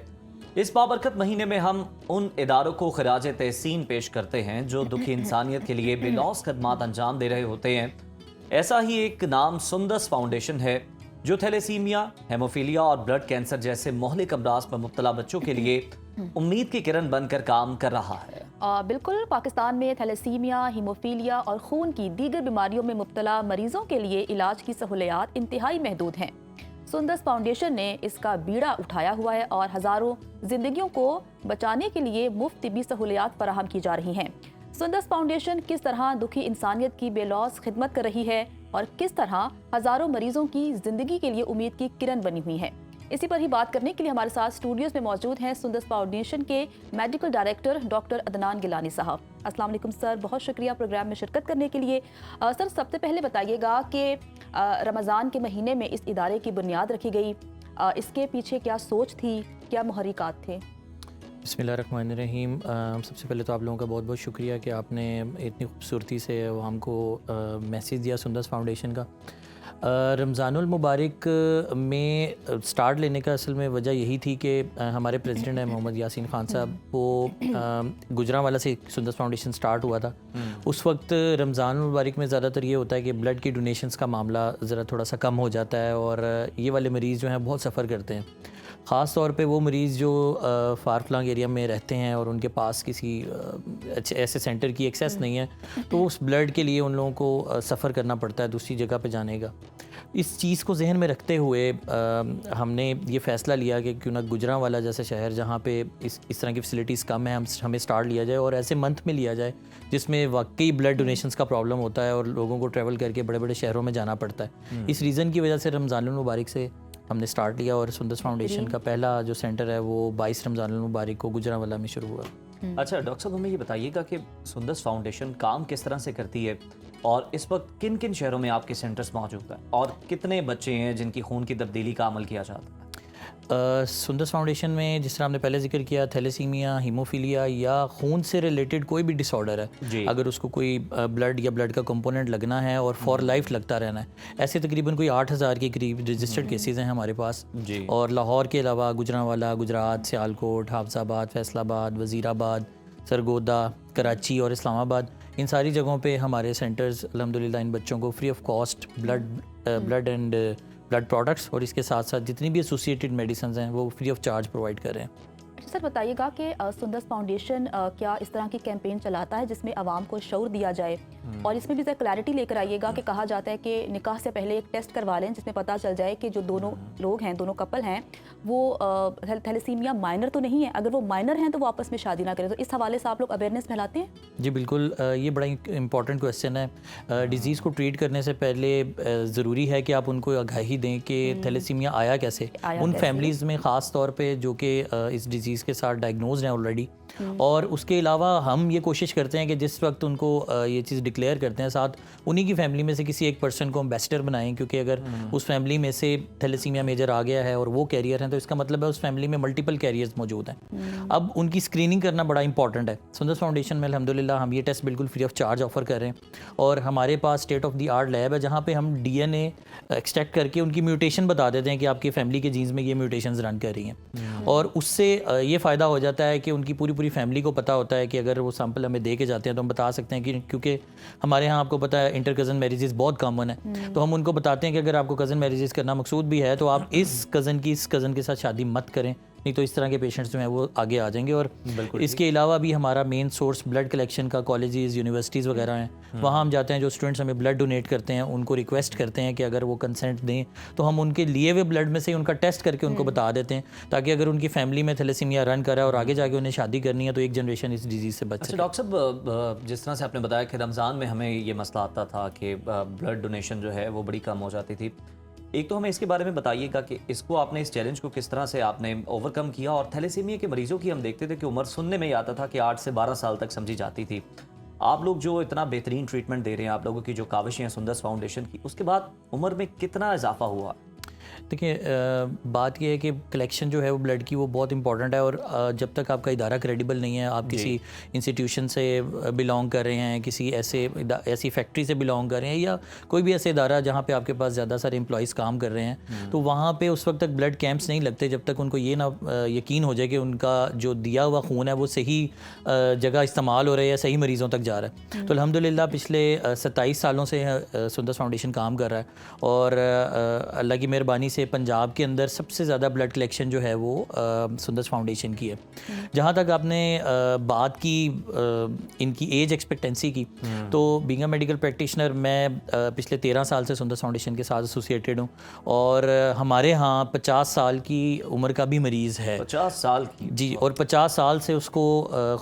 इस बाबरकत महीने में हम उन इदारों को खिराज तहसीन पेश करते हैं जो दुखी इंसानियत के लिए बेलौस खदमात अंजाम दे रहे होते हैं। ऐसा ही एक नाम सुंदस फाउंडेशन है जो थैलेसीमिया, हेमोफीलिया और ब्लड कैंसर जैसे मोहलिक अमराज पर मुब्तला बच्चों के लिए उम्मीद की किरण बनकर काम कर रहा है। बिल्कुल, पाकिस्तान में थैलेसीमिया, हीमोफीलिया और खून की दीगर बीमारियों में मुब्तला मरीजों के लिए इलाज की सहूलियात इंतहाई महदूद हैं। सुंदस फाउंडेशन ने इसका बीड़ा उठाया हुआ है और हज़ारों जिंदगियों को बचाने के लिए मुफ्त तिब्बी सहूलियात फराहम की जा रही हैं। सुंदस फाउंडेशन किस तरह दुखी इंसानियत की बेलौस खिदमत कर रही है और किस तरह हज़ारों मरीजों की ज़िंदगी के लिए उम्मीद की किरण बनी हुई है, इसी पर ही बात करने के लिए हमारे साथ स्टूडियोज में मौजूद हैं सुंदस फाउंडेशन के medical director doctor Adnan Gilani साहब। अस्सलाम वालेकुम सर, बहुत शुक्रिया प्रोग्राम में शिरकत करने के लिए। सर, सबसे पहले बताइएगा कि रमज़ान के महीने में इस इदारे की बुनियाद रखी गई, इसके पीछे क्या सोच थी, क्या मुहर्रिकात थे? बिस्मिल्लाहिर्रहमानिर्रहीम। सबसे पहले तो आप लोगों का बहुत बहुत शुक्रिया कि आपने इतनी खूबसूरती से हमको मैसेज दिया सुंदस फाउंडेशन का। रमज़ानुल मुबारक में स्टार्ट लेने का असल में वजह यही थी कि हमारे प्रेसिडेंट हैं मोहम्मद यासीन खान साहब, वो गुजरांवाला से सुंदस फाउंडेशन स्टार्ट हुआ था। उस वक्त रमज़ानुल मुबारक में ज़्यादातर ये होता है कि ब्लड की डोनेशंस का मामला ज़रा थोड़ा सा कम हो जाता है और ये वाले मरीज़ जो हैं बहुत सफ़र करते हैं। ख़ास तौर पे वो मरीज़ जो फार फ्लंग एरिया में रहते हैं और उनके पास किसी अच्छे ऐसे सेंटर की एक्सेस नहीं है, तो उस ब्लड के लिए उन लोगों को सफ़र करना पड़ता है दूसरी जगह पे जाने का। इस चीज़ को जहन में रखते हुए हमने ये फ़ैसला लिया कि क्यों ना गुजरांवाला जैसे शहर जहाँ पे इस तरह की फैसिलिटीज़ कम है हमें स्टार्ट लिया जाए और ऐसे मंथ में लिया जाए जिसमें वाकई ब्लड डोनेशंस का प्रॉब्लम होता है और लोगों को ट्रैवल करके बड़े बड़े शहरों में जाना पड़ता है। इस रीज़न की वजह से रमज़ानुल मुबारक से हमने स्टार्ट लिया और सुंदस फाउंडेशन का पहला जो सेंटर है वो 22 रमज़ानुल मुबारक को गुजरांवाला में शुरू हुआ। अच्छा डॉक्टर साहब, हमें ये बताइएगा कि सुंदस फाउंडेशन काम किस तरह से करती है और इस वक्त किन किन शहरों में आपके सेंटर्स मौजूद हैं और कितने बच्चे हैं जिनकी खून की तब्दीली का अमल किया जाता है? सुंदस फाउंडेशन में जिस तरह हमने पहले जिक्र किया, थैलेसीमिया, हीमोफीलिया या खून से रिलेटेड कोई भी डिसऑर्डर है, अगर उसको कोई ब्लड या ब्लड का कंपोनेंट लगना है और फॉर लाइफ लगता रहना है, ऐसे तकरीबन कोई 8000 के करीब रजिस्टर्ड केसेस हैं हमारे पास। और लाहौर के अलावा गुजरांवाला, गुजरात, सियालकोट, हाफजाबाद, फैसलाबाद, वज़ीराबाद, सरगोदा, कराची और इस्लामाबाद, इन सारी जगहों पे हमारे सेंटर्स अल्हम्दुलिल्लाह इन बच्चों को free of cost blood and blood products और इसके साथ साथ जितनी भी एसोसिएटेड मेडिसिन हैं वो फ्री ऑफ चार्ज प्रोवाइड कर रहे हैं। सर बताइएगा कि सुंदस फाउंडेशन क्या इस तरह की कैंपेन चलाता है जिसमें आवाम को शऊर दिया जाए, और इसमें भी ज़रा क्लैरिटी लेकर आइएगा कि कहा जाता है कि निकाह से पहले एक टेस्ट करवा लें जिसमें पता चल जाए कि जो दोनों लोग हैं, दोनों कपल हैं, वो थैलेसीमिया माइनर तो नहीं है, अगर वो माइनर हैं तो वो आपस में शादी ना करें। तो इस हवाले से आप लोग अवेयरनेस फैलाते हैं? जी बिल्कुल, ये बड़ा इंपॉर्टेंट क्वेश्चन है। डिज़ीज़ को ट्रीट करने से पहले ज़रूरी है कि आप उनको आगाही दें कि थैलेसीमिया आया कैसे, उन फैमिलीज़ में ख़ास तौर पे जो कि इस डिज़ीज़ के साथ डायग्नोज हैं ऑलरेडी। और उसके अलावा हम ये कोशिश करते हैं कि जिस वक्त उनको ये चीज़ डिक्लेयर करते हैं, साथ उन्हीं की फैमिली में से किसी एक पर्सन को एम्बेसडर बनाएं, क्योंकि अगर उस फैमिली में से थैलेसीमिया मेजर आ गया है और वो कैरियर हैं तो इसका मतलब है उस फैमिली में मल्टीपल कैरियर्स मौजूद हैं। अब उनकी स्क्रीनिंग करना बड़ा इंपॉर्टेंट है। सुंदस फाउंडेशन में अल्हम्दुलिल्लाह हम ये टेस्ट बिल्कुल फ्री ऑफ चार्ज ऑफर कर रहे हैं और हमारे पास state of the art lab है जहाँ पे हम DNA एक्सट्रैक्ट करके उनकी म्यूटेशन बता देते हैं कि आपकी फैमिली के जीन्स में ये म्यूटेशंस रन कर रही हैं, और उससे ये फ़ायदा हो जाता है कि उनकी पूरी फैमिली को पता होता है कि अगर वो सैंपल हमें दे के जाते हैं तो हम बता सकते हैं कि क्योंकि हमारे यहाँ आपको पता है इंटर कज़न मैरिजेस बहुत कॉमन है, तो हम उनको बताते हैं कि अगर आपको कज़न मैरिजेस करना मकसूद भी है तो आप इस कज़न के साथ शादी मत करें, नहीं तो इस तरह के पेशेंट्स जो हैं वो आगे आ जाएंगे। और इसके अलावा भी हमारा मेन सोर्स ब्लड कलेक्शन का कॉलेजेस, यूनिवर्सिटीज़ वगैरह हैं, वहाँ हम जाते हैं, जो स्टूडेंट्स हमें ब्लड डोनेट करते हैं उनको रिक्वेस्ट करते हैं कि अगर वो कंसेंट दें तो हम उनके लिए हुए ब्लड में से उनका टेस्ट करके उनको बता देते हैं, ताकि अगर उनकी फैमिली में थैलेसीमिया रन करा और आगे जाके उन्हें शादी करनी है तो एक जनरेशन इस डिजीज़ से बच सके। डॉक्टर साहब, जिस तरह से आपने बताया कि रमज़ान में हमें ये मसला आता था कि ब्लड डोनेशन जो है वो बड़ी कम हो जाती थी, एक तो हमें इसके बारे में बताइएगा कि इसको आपने, इस चैलेंज को किस तरह से आपने ओवरकम किया। और थैलेसीमिया के मरीजों की हम देखते थे कि उम्र सुनने में ही आता था कि 8 से 12 साल तक समझी जाती थी। आप लोग जो इतना बेहतरीन ट्रीटमेंट दे रहे हैं, आप लोगों की जो काविशें हैं सुंदस फाउंडेशन की, उसके बाद उम्र में कितना इजाफा हुआ? देखिए, बात यह है कि कलेक्शन जो है वो ब्लड की वो बहुत इंपॉर्टेंट है, और जब तक आपका इदारा क्रेडिबल नहीं है, आप किसी इंस्टीट्यूशन से बिलोंग कर रहे हैं, किसी ऐसी फैक्ट्री से बिलोंग कर रहे हैं, या कोई भी ऐसे इदारा जहाँ पे आपके पास ज़्यादा सारे एम्प्लॉइज़ काम कर रहे हैं, तो वहाँ पे उस वक्त तक ब्लड कैंप्स नहीं लगते जब तक उनको ये ना यकीन हो जाए कि उनका जो दिया हुआ खून है वो सही जगह इस्तेमाल हो रहा है या सही मरीज़ों तक जा रहा है। तो अल्हम्दुलिल्लाह पिछले 27 सालों से सुंदस फाउंडेशन काम कर रहा है, और अल्लाह की मेहरबानी से पंजाब के अंदर सबसे ज़्यादा ब्लड कलेक्शन जो है वो सुंदस फाउंडेशन की है। जहाँ तक आपने बात की इनकी एज एक्सपेक्टेंसी की, तो बीइंग अ मेडिकल प्रैक्टिशनर मैं पिछले 13 साल से सुंदस फाउंडेशन के साथ एसोसिएटेड हूँ, और हमारे यहाँ 50 साल की उम्र का भी मरीज़ है। 50 साल की? जी, और 50 साल से उसको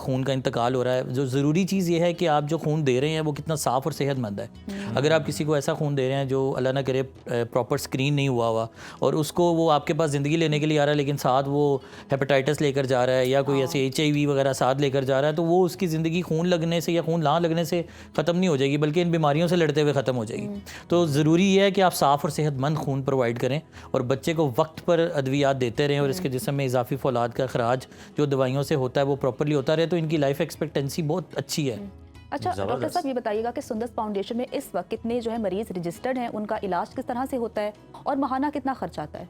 खून का इंतकाल हो रहा है। जो ज़रूरी चीज़ ये है कि आप जो खून दे रहे हैं वो कितना साफ़ और सेहतमंद है। अगर आप किसी को ऐसा खून दे रहे हैं जो अल्लाह ना करे प्रॉपर स्क्रीन नहीं हुआ और उसको वो आपके पास ज़िंदगी लेने के लिए आ रहा है, लेकिन साथ वो हेपेटाइटिस लेकर जा रहा है या कोई ऐसे HIV वगैरह साथ लेकर जा रहा है, तो वो उसकी ज़िंदगी खून लगने से या खून ना लगने से ख़त्म नहीं हो जाएगी, बल्कि इन बीमारियों से लड़ते हुए ख़त्म हो जाएगी। तो ज़रूरी ये है कि आप साफ़ और सेहतमंद खून प्रोवाइड करें और बच्चे को वक्त पर अद्वियात देते रहें, और इसके जिस्म में इजाफी फौलाद का अखराज जो दवाइयों से होता है वो प्रॉपरली होता रहे, तो इनकी लाइफ एक्सपेक्टेंसी बहुत अच्छी है। अच्छा डॉक्टर साहब, ये बताइएगा कि सुंदस फाउंडेशन में इस वक्त कितने जो है मरीज़ रजिस्टर्ड हैं, उनका इलाज किस तरह से होता है और माहाना कितना खर्च आता है?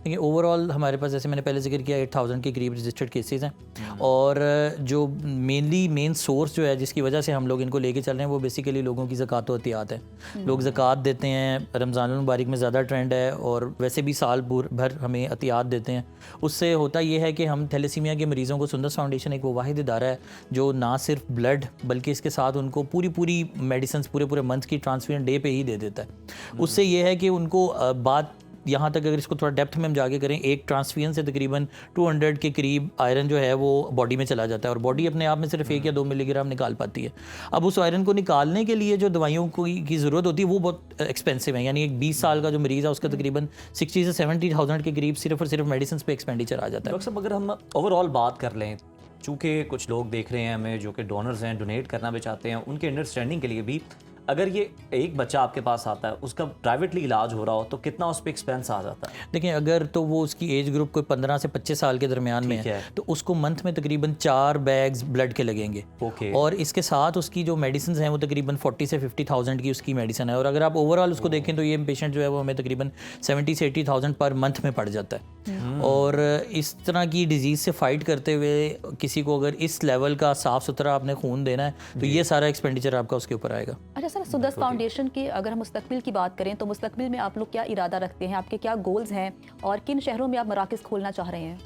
देखिए, ओवरऑल हमारे पास, जैसे मैंने पहले जिक्र किया, 8000 के करीब रजिस्टर्ड केसेस हैं, और जो मेन सोर्स जो है जिसकी वजह से हम लोग इनको लेके चल रहे हैं वो बेसिकली लोगों की ज़कात व अतियात है। लोग ज़कात देते हैं, रमज़ानुल मुबारक में ज़्यादा ट्रेंड है, और वैसे भी साल भर हमें अतियात देते हैं। उससे होता ये है कि हम थैलेसीमिया के मरीज़ों को, सुंदस फाउंडेशन एक वो वाहिद इदारा है जो ना सिर्फ ब्लड बल्कि इसके साथ साथ उनको पूरी मेडिसिन पूरे मंथ की ट्रांसफ्यूजन डे पे ही दे देता है। उससे ये है कि उनको बात यहाँ तक अगर इसको थोड़ा डेप्थ में हम जाके करें, एक ट्रांसफ्यूजन से तकरीबन 200 के करीब आयरन जो है वो बॉडी में चला जाता है और बॉडी अपने आप में सिर्फ 1 या 2 मिलीग्राम निकाल पाती है। अब उस आयरन को निकालने के लिए जो दवाइयों की ज़रूरत होती है वो बहुत एक्सपेंसिव है, यानी एक 20 साल का जो मरीज़ है उसका तकरीबन 60 से 70,000 के करीब सिर्फ और सिर्फ मेडिसिन पे एक्सपेंडिचर आ जाता है। डॉक्टर साहब, अगर हम ओवरऑल बात कर लें, चूँकि कुछ लोग देख रहे हैं हमें जो कि डोनर्स हैं, डोनेट करना भी चाहते हैं, उनके अंडरस्टैंडिंग के लिए भी, अगर ये एक बच्चा आपके पास आता है, उसका प्राइवेटली इलाज हो रहा हो तो कितना उस पर एक्सपेंस आ जाता है? देखिए, अगर तो वो उसकी एज ग्रुप कोई 15 से 25 साल के दरमियान में है तो उसको मंथ में तकरीबन 4 बैग्स ब्लड के लगेंगे। ओके। और इसके साथ उसकी जो मेडिसिन हैं वो तकरीबन 40 से 50,000 की उसकी मेडिसिन है। और अगर आप ओवरऑल उसको देखें तो ये पेशेंट जो है वो हमें तकरीबन 70 से 80,000 पर मंथ में पड़ जाता है। और इस तरह की डिजीज़ से फाइट करते हुए किसी को अगर इस लेवल का साफ़ सुथरा आपने खून देना है तो ये सारा एक्सपेंडिचर आपका उसके ऊपर आएगा। अच्छा सर, सुंदस फाउंडेशन की अगर हम मुस्तकबिल की बात करें तो मुस्तकबिल में आप लोग क्या इरादा रखते हैं, आपके क्या गोल्स हैं और किन शहरों में आप मराकज़ खोलना चाह रहे हैं?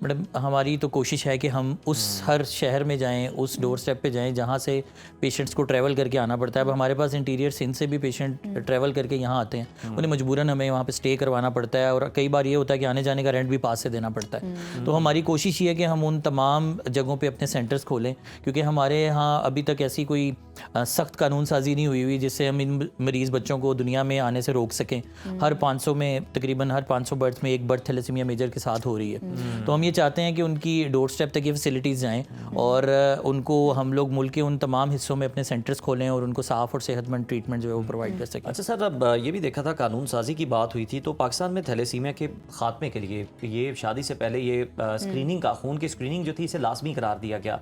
मैडम, हमारी तो कोशिश है कि हम उस हर शहर में जाएं, उस डोर स्टेप पे जाएं जहां से पेशेंट्स को ट्रैवल करके आना पड़ता है। अब हमारे पास इंटीरियर सिंध से भी पेशेंट ट्रैवल करके यहाँ आते हैं, उन्हें मजबूरन हमें वहाँ पे स्टे करवाना पड़ता है और कई बार ये होता है कि आने जाने का रेंट भी पास से देना पड़ता है। तो हमारी कोशिश ये है कि हम उन तमाम जगहों पर अपने सेंटर्स खोलें, क्योंकि हमारे यहाँ अभी तक ऐसी कोई सख्त कानून साजी नहीं हुई जिससे हम इन मरीज़ बच्चों को दुनिया में आने से रोक सकें। हर 500 में तकरीबन हर 500 बर्थ में एक बर्थ थैलेसीमिया मेजर के साथ हो रही है। तो हम ये चाहते हैं कि उनकी डोर स्टेप तक ये फैसिलिटीज़ जाएँ और उनको हम लोग मुल्क के उन तमाम हिस्सों में अपने सेंटर्स खोलें और उनको साफ़ और सेहतमंद ट्रीटमेंट जो है वो प्रोवाइड कर सकें। अच्छा सर, अब ये भी देखा था कानून साजी की बात हुई थी तो पाकिस्तान में थैलेसीमिया के खात्मे के लिए ये शादी से पहले ये स्क्रीनिंग का, खून की स्क्रीनिंग जो थी इसे लाजमी करार दिया गया,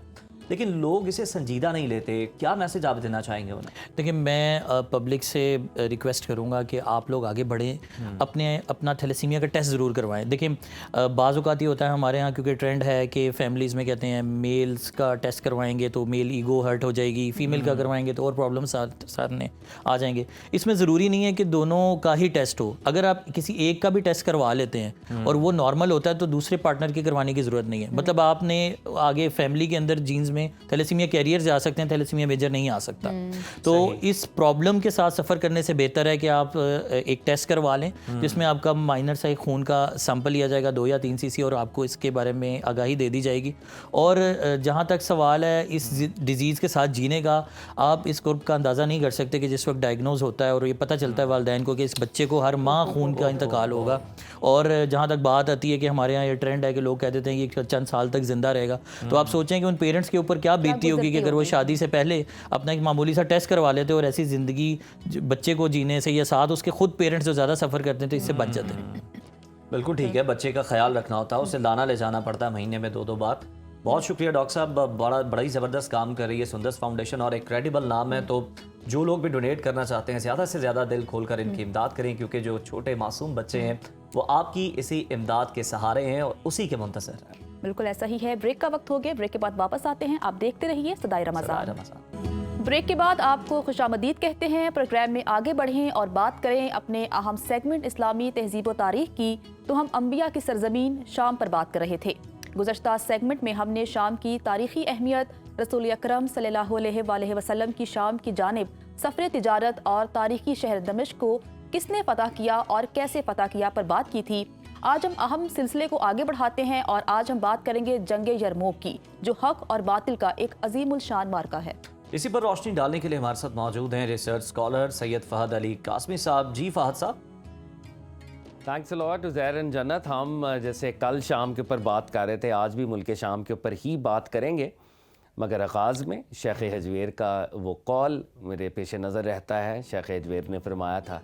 लेकिन लोग इसे संजीदा नहीं लेते। क्या मैसेज आप देना चाहेंगे उन्हें? देखिए, मैं पब्लिक से रिक्वेस्ट करूंगा कि आप लोग आगे बढ़ें, अपना थैलेसीमिया का टेस्ट ज़रूर करवाएं। देखिए, बाज़ औक़ात ये होता है हमारे यहाँ, क्योंकि ट्रेंड है कि फैमिलीज़ में कहते हैं मेल्स का टेस्ट करवाएंगे तो मेल ईगो हर्ट हो जाएगी, फीमेल का करवाएंगे तो और प्रॉब्लम सामने आ जाएंगे। इसमें ज़रूरी नहीं है कि दोनों का ही टेस्ट हो। अगर आप किसी एक का भी टेस्ट करवा लेते हैं और वो नॉर्मल होता है तो दूसरे पार्टनर के करवाने की ज़रूरत नहीं है। मतलब आपने आगे फैमिली के अंदर जीन्स में थैलेसीमिया कैरियर जा सकते हैं, थैलेसीमिया मेजर नहीं आ सकता। तो इस प्रॉब्लम के साथ सफ़र करने से बेहतर है कि आप एक टेस्ट करवा लें जिसमें आपका माइनर सा एक खून का सैंपल लिया जाएगा 2 या 3 सीसी और आपको इसके बारे में आगाही दे दी जाएगी। और जहाँ तक सवाल है इस डिज़ीज़ के साथ जीने का, आप इस कुर्ब का अंदाज़ा नहीं कर सकते कि जिस वक्त डायग्नोज होता है और ये पता चलता है वालिदैन को कि इस बच्चे को हर माह खून का इंतकाल होगा। और जहाँ तक बात आती है कि हमारे यहाँ ये ट्रेंड है कि लोग कह देते हैं कि चंद साल तक ज़िंदा रहेगा, तो आप सोचें कि उन पेरेंट्स के ऊपर क्या बीतती होगी कि अगर वो शादी से पहले अपना एक मामूली सा टेस्ट करवा लेते और ऐसी ज़िंदगी बच्चे को जीने से या साथ उसके खुद पेरेंट्स जो ज़्यादा सफ़र करते हैं तो इससे बच जाते हैं। बिल्कुल ठीक है, बच्चे का ख्याल रखना होता है, उसे लाना ले जाना पड़ता है महीने में 2-2 बार। बहुत शुक्रिया डॉक्टर साहब, बड़ा ही ज़बरदस्त काम कर रही है सुंदस फाउंडेशन और एक क्रेडिबल नाम है। तो जो लोग भी डोनेट करना चाहते हैं ज़्यादा से ज़्यादा दिल खोल कर इनकी इमदाद करें, क्योंकि जो छोटे मासूम बच्चे हैं वो आपकी इसी इमदाद के सहारे हैं और उसी के मुंतज़र हैं। बिल्कुल ऐसा ही है। ब्रेक का वक्त हो गया, ब्रेक के बाद वापस आते हैं। आप देखते रहिए सदाए रमज़ान। ब्रेक के बाद आपको खुशामदीद कहते हैं। प्रोग्राम में आगे बढ़ें और बात करें अपने अहम सेगमेंट इस्लामी तहजीब व तारीख की। तो हम अंबिया की सरजमीन शाम पर बात कर रहे थे। गुज़श्ता सेगमेंट में हमने शाम की तारीखी अहमियत, रसूल अकरम सल्लल्लाहु अलैहि वसल्लम की शाम की जानिब सफ़र तिजारत और तारीखी शहर दमिश्क को किसने फ़तह किया और कैसे फ़तह किया पर बात की थी। आज हम अहम सिलसिले को आगे बढ़ाते हैं और आज हम बात करेंगे जंग यरमूक की, जो हक और बातिल का एक अजीमुल शान मार्का है। इसी पर रोशनी डालने के लिए हमारे साथ मौजूद हैं रिसर्च स्कॉलर सैयद फहद अली कासमी साहब। जी फहद साहब, thanks a lot Uzair and जन्नत। हम जैसे कल शाम के ऊपर बात कर रहे थे, आज भी मुल्क शाम के ऊपर ही बात करेंगे, मगर आगाज़ में शेख हजवेर का वो कौल मेरे पेश नज़र रहता है। शेख हजवेर ने फरमाया था,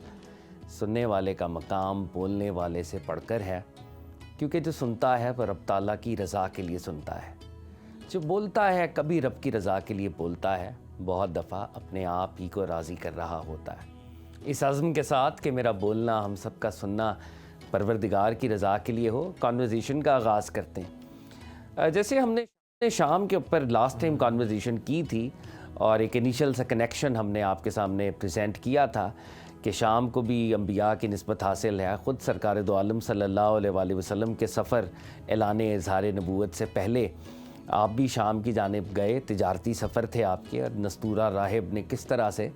सुनने वाले का मकाम बोलने वाले से पढ़कर है, क्योंकि जो सुनता है वह रब ताला की रज़ा के लिए सुनता है, जो बोलता है कभी रब की रज़ा के लिए बोलता है, बहुत दफ़ा अपने आप ही को राज़ी कर रहा होता है। इस अज़्म के साथ कि मेरा बोलना, हम सब का सुनना परवरदिगार की रज़ा के लिए हो, कॉन्वर्जेशन का आगाज़ करते हैं। जैसे हमने शाम के ऊपर लास्ट टाइम कॉन्वर्जेशन की थी और एक इनिशियल सा कनेक्शन हमने आपके सामने प्रेजेंट किया था कि शाम को भी अंबिया की निस्बत हासिल है। ख़ुद सरकार दो आलम सल्लल्लाहु अलैहि वसल्लम के सफ़र ऐलान इज़हार नबूवत से पहले आप भी शाम की जानिब गए, तिजारती सफ़र थे आपके, और नस्तूरा राहिब ने किस तरह से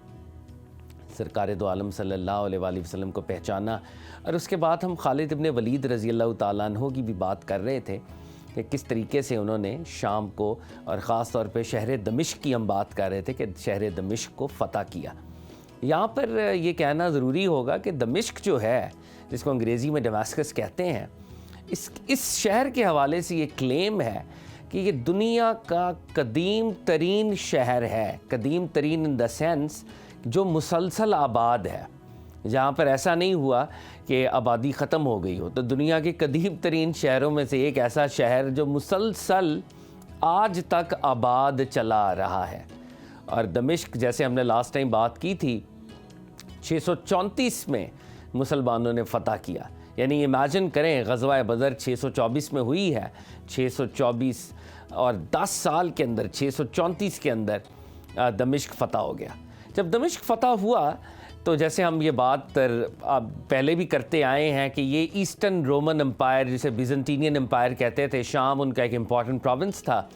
सरकार दो आलम सल्लल्लाहु अलैहि वसल्लम को पहचाना। और उसके बाद हम खालिद इब्न वलीद रज़ी अल्लाह ताला अन्हु की भी बात कर रहे थे कि किस तरीके से उन्होंने शाम को, और ख़ास तौर पे शहर दमिश्क की हम बात कर रहे थे कि शहर दमिश्क को फ़तह किया। यहाँ पर ये कहना ज़रूरी होगा कि दमिश्क जो है, जिसको अंग्रेज़ी में डमास्कस कहते हैं, इस शहर के हवाले से ये क्लेम है कि ये दुनिया का कदीम तरीन शहर है। कदीम तरीन इन द सेंस जो मुसलसल आबाद है, जहाँ पर ऐसा नहीं हुआ कि आबादी ख़त्म हो गई हो। तो दुनिया के कदीम तरीन शहरों में से एक ऐसा शहर जो मुसलसल आज तक आबाद चला आ रहा है। और दमिश्क, जैसे हमने लास्ट टाइम बात की थी, 634 में मुसलमानों ने फ़तह किया। यानी इमेजिन करें, ग़ज़वा बदर 624 में हुई है, 624 और 10 साल के अंदर 634 के अंदर दमिश्क फ़तह हो गया। जब दमिश्क फ़तह हुआ तो जैसे हम ये बात पहले भी करते आए हैं कि ये ईस्टर्न रोमन एम्पायर, जिसे बिज़ंटीनियन एम्पायर कहते थे, शाम उनका एक इम्पॉर्टेंट प्रोविंस था,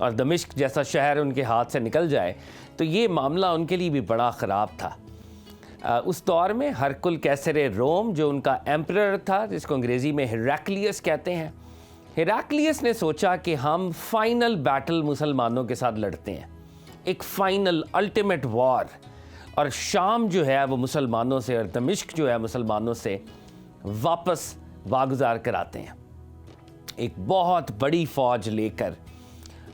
और दमिश्क जैसा शहर उनके हाथ से निकल जाए तो ये मामला उनके लिए भी बड़ा ख़राब था। उस दौर में हरकुल कैसर रोम, जो उनका एम्परर था, जिसको अंग्रेज़ी में हेराक्लियस कहते हैं, हेराक्लियस ने सोचा कि हम फाइनल बैटल मुसलमानों के साथ लड़ते हैं, एक फाइनल अल्टीमेट वॉर, और शाम जो है वो मुसलमानों से, और दमिश्क जो है मुसलमानों से वापस वागुजार कराते हैं। एक बहुत बड़ी फ़ौज लेकर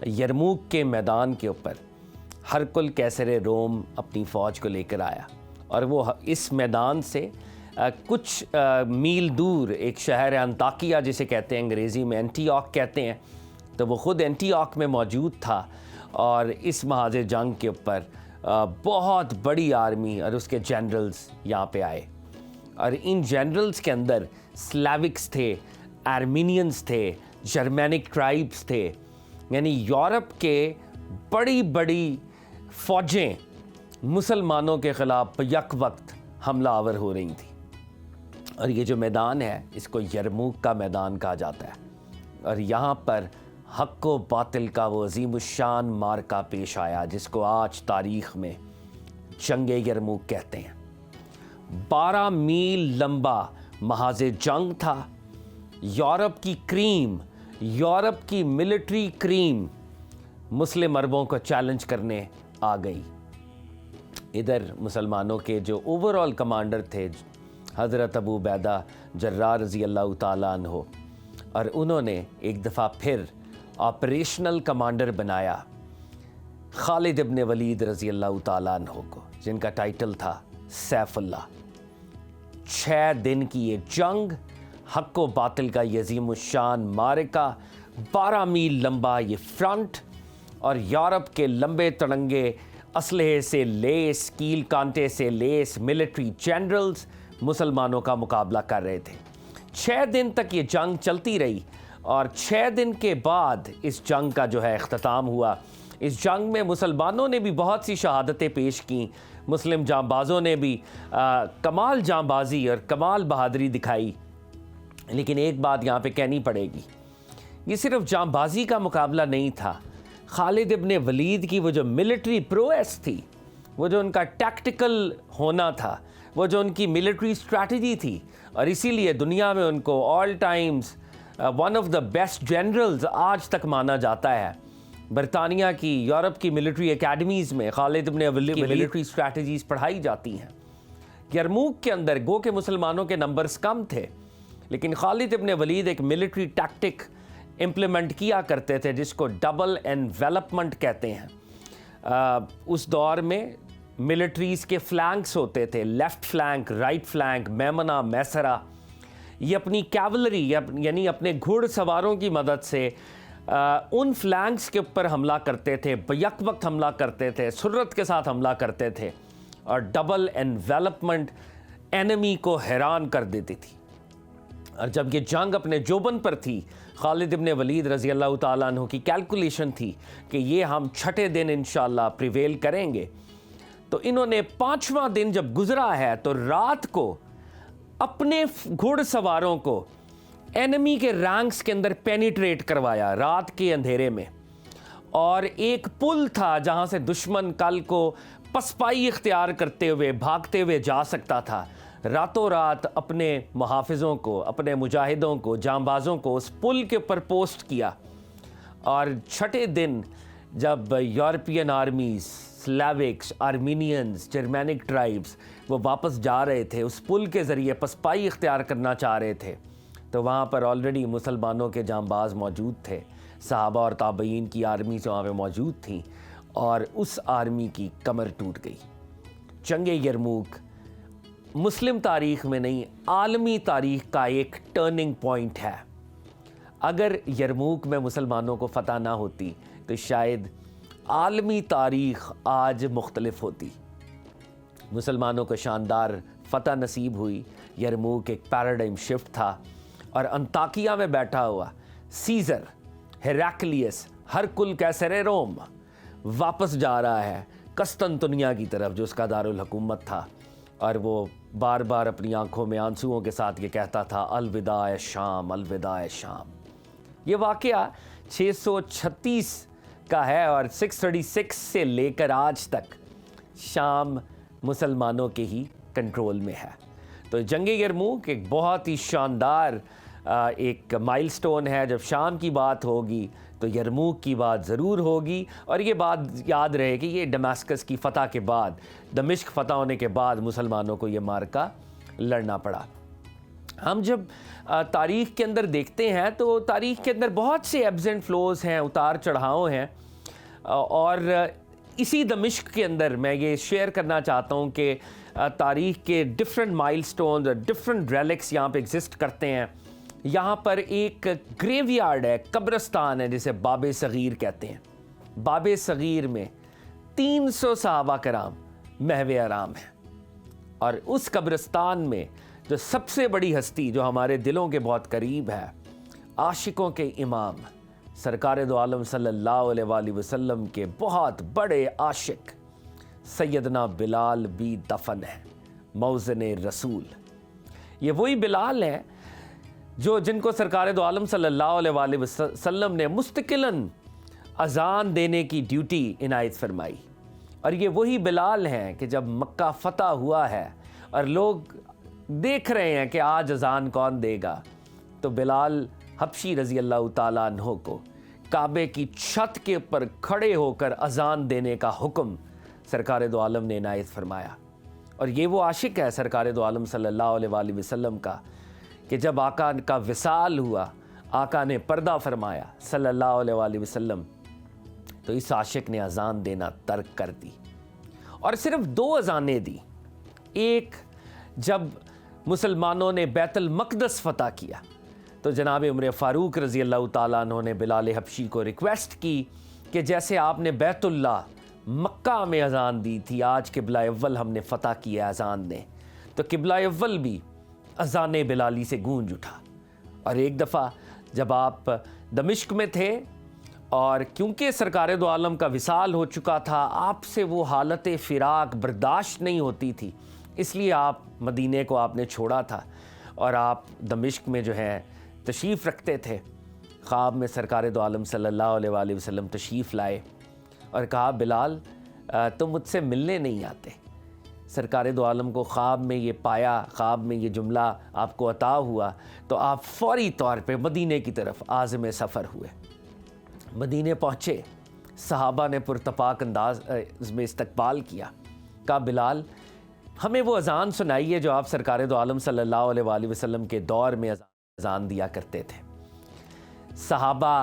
यरमूक के मैदान के ऊपर हरकुल कैसर रोम अपनी फ़ौज को लेकर आया, और वो इस मैदान से कुछ मील दूर एक शहर है अंताकिया, जिसे कहते हैं अंग्रेज़ी में एंटीओक कहते हैं, तो वो ख़ुद एंटीओक में मौजूद था। और इस महाज जंग के ऊपर बहुत बड़ी आर्मी और उसके जनरल्स यहाँ पे आए, और इन जनरल्स के अंदर स्लैविक्स थे, आर्मीनियंस थे, जर्मैनिक ट्राइब्स थे, यानी यूरोप के बड़ी बड़ी फ़ौजें मुसलमानों के ख़िलाफ़ यक वक्त हमला आवर हो रही थी। और ये जो मैदान है, इसको यरमूक का मैदान कहा जाता है, और यहाँ पर हक़ व बातिल का वो अज़ीमुश्शान मार्का पेश आया, जिसको आज तारीख़ में जंग यरमूक कहते हैं। 12 मील लंबा महाज़ जंग था। यूरोप की क्रीम, यूरोप की मिलिट्री क्रीम मुस्लिम अरबों को चैलेंज करने आ गई। इधर मुसलमानों के जो ओवरऑल कमांडर थे हज़रत अबू बैदा जर्राह रज़ी अल्लाह ताला अन्हो, और उन्होंने एक दफ़ा फिर ऑपरेशनल कमांडर बनाया खालिद इब्न वलीद रज़ी अल्लाह ताला अन्हो को, जिनका टाइटल था सैफुल्लाह। 6 दिन की ये जंग, हक़ व बातिल का यज़ीमुश्शान मारिका, 12 मील लंबा ये फ्रंट, और यूरोप के लंबे तड़ंगे असलहे से लेस, कील कांटे से लेस मिलिट्री जनरल्स मुसलमानों का मुकाबला कर रहे थे। 6 दिन तक ये जंग चलती रही, और 6 दिन के बाद इस जंग का जो है इख्तिताम हुआ। इस जंग में मुसलमानों ने भी बहुत सी शहादतें पेश की, मुस्लिम जांबाज़ों ने भी कमाल जांबाजी और कमाल बहादुरी दिखाई। लेकिन एक बात यहाँ पे कहनी पड़ेगी, ये सिर्फ जांबाजी का मुकाबला नहीं था। खालिद इब्न वलीद की वो जो मिलिट्री प्रोएस थी, वो जो उनका टैक्टिकल होना था, वो जो उनकी मिलिट्री स्ट्रैटेजी थी, और इसीलिए दुनिया में उनको all times one of the best generals आज तक माना जाता है। बरतानिया की, यूरोप की मिलिट्री एकेडमीज़ में खालिद इब्न वलीद की मिलिट्री स्ट्रैटेजीज़ पढ़ाई जाती हैं। यरमूक के अंदर गो के मुसलमानों के नंबर्स कम थे, लेकिन खालिद इब्न वलीद एक मिलिट्री टैक्टिक इम्प्लीमेंट किया करते थे, जिसको डबल एनवेलपमेंट कहते हैं। उस दौर में मिलिट्रीज़ के फ्लैंक्स होते थे, लेफ़्ट फ्लैंक, राइट फ्लैंक, मेमना, मैसरा। ये अपनी कैवलरी यानी अपने घुड़सवारों की मदद से उन फ्लैंक्स के ऊपर हमला करते थे, यक वक्त हमला करते थे, सुर्रत के साथ हमला करते थे, और डबल एनवेलपमेंट एनिमी को हैरान कर देती थी। और जब ये जंग अपने जोबन पर थी, खालिद इब्न वलीद रज़ी अल्लाह ताला अन्हु की कैलकुलेशन थी कि ये हम 6ठे दिन इंशाअल्लाह प्रिवेल करेंगे। तो इन्होंने 5वां दिन जब गुजरा है, तो रात को अपने घुड़सवारों को एनिमी के रैंक्स के अंदर पेनिट्रेट करवाया रात के अंधेरे में, और एक पुल था जहाँ से दुश्मन कल को पसपाई इख्तियार करते हुए भागते हुए जा सकता था। रातों रात अपने मुहाफिजों को, अपने मुजाहिदों को, जांबाजों को उस पुल के ऊपर पोस्ट किया। और छठे दिन जब European armies, Slavics, Armenians, Germanic tribes वो वापस जा रहे थे, उस पुल के ज़रिए पसपाई इख्तियार करना चाह रहे थे, तो वहाँ पर ऑलरेडी मुसलमानों के जांबाज मौजूद थे। सहाबा और ताबईन की आर्मी जो वहाँ पे मौजूद थी और उस आर्मी की कमर टूट गई। जंगे यरमूक मुस्लिम तारीख़ में नहीं, आलमी तारीख़ का एक टर्निंग पॉइंट है। अगर यरमूक में मुसलमानों को फ़तह ना होती तो शायद आलमी तारीख़ आज मुख्तलिफ होती। मुसलमानों को शानदार फ़तह नसीब हुई। यरमूक एक पैराडाइम शिफ्ट था और अंताकिया में बैठा हुआ सीज़र, हेराक्लियस, हरकुल कैसर रोम वापस जा रहा है कस्तंतुनिया की तरफ, जो उसका दारुल हुकूमत था, और वो बार बार अपनी आंखों में आंसुओं के साथ ये कहता था, अलविदा ए शाम, अलविदा ए शाम। ये वाक़या 636 का है और 636 से लेकर आज तक शाम मुसलमानों के ही कंट्रोल में है। तो जंगे यरमूक एक बहुत ही शानदार एक माइलस्टोन है। जब शाम की बात होगी तो यरमूक की बात ज़रूर होगी। और ये बात याद रहे कि ये दमास्कस की फ़तह के बाद, दमिश्क फ़तह होने के बाद मुसलमानों को ये मार्का लड़ना पड़ा। हम जब तारीख़ के अंदर देखते हैं तो तारीख़ के अंदर बहुत से एब्स एंड फ्लोज़ हैं, उतार चढ़ाव हैं, और इसी दमिश्क के अंदर मैं ये शेयर करना चाहता हूँ कि तारीख़ के डिफरेंट माइलस्टोन्स और डिफरेंट रेलिक्स यहाँ पे एग्जिस्ट करते हैं। यहाँ पर एक ग्रेवयार्ड है, कब्रिस्तान है, जिसे बाबे सगीर कहते हैं। बाबे सगीर में 300 सहाबा कराम महवे आराम है। और उस कब्रिस्तान में जो सबसे बड़ी हस्ती जो हमारे दिलों के बहुत करीब है, आशिकों के इमाम सरकार दो आलम सल्लल्लाहु अलैहि वसल्लम के बहुत बड़े आशिक सैयदना बिलाल भी दफन है, मौज़ने रसूल। ये वही बिलाल हैं जो जिनको सरकार दो आलम सल्लल्लाहु अलैहि वसल्लम ने मुस्तकिलन अज़ान देने की ड्यूटी इनायत फरमाई। और ये वही बिलाल हैं कि जब मक्का फ़तह हुआ है और लोग देख रहे हैं कि आज अज़ान कौन देगा, तो बिलाल हबशी रज़ी अल्लाह ताला अन्हो को काबे की छत के ऊपर खड़े होकर अज़ान देने का हुक्म सरकार दो आलम ने इनायत फरमाया। और ये वो आशिक है सरकार दो आलम सल्लल्लाहु अलैहि वसल्लम का कि जब आका का विसाल हुआ, आका ने पर्दा फरमाया सल्लल्लाहु अलैहि वसल्लम, तो इस आशिक ने अज़ान देना तर्क कर दी। और सिर्फ 2 अज़ानें दी। एक जब मुसलमानों ने बैतुल मक़दस फ़तह किया तो जनाब उमर फ़ारूक रज़ी अल्लाह ताला अन्हु ने बिलाल हबशी को रिक्वेस्ट की कि जैसे आपने बैतुल्ला मक्का में अज़ान दी थी, आज किबला अव्वल हमने फ़तह किया अज़ान दें। तो किबला अव्वल भी अज़ान बिलाली से गूंज उठा। और एक दफ़ा जब आप दमिश्क में थे और क्योंकि सरकार दो आलम का विसाल हो चुका था, आपसे वो हालत फ़िराक बर्दाश्त नहीं होती थी, इसलिए आप मदीने को आपने छोड़ा था और आप दमिश्क में जो है तशरीफ़ रखते थे। ख्वाब में सरकार दो आलम सल्लल्लाहु अलैहि वसल्लम तशरीफ़ लाए और कहा, बिलाल तुम मुझसे मिलने नहीं आते। सरकार दो आलम को ख्वाब में ये पाया, ख्वाब में ये जुमला आपको अता हुआ, तो आप फ़ौरी तौर पे मदीने की तरफ आज़म सफ़र हुए। मदीने पहुँचे, सहाबा ने पुरतपाक अंदाज में इस्तकबाल किया। कहा, बिलाल हमें वो अज़ान सुनाइए जो आप सरकार दो आलम सल्लल्लाहु अलैहि वसल्लम के दौर में अज़ान दिया करते थे। सहाबा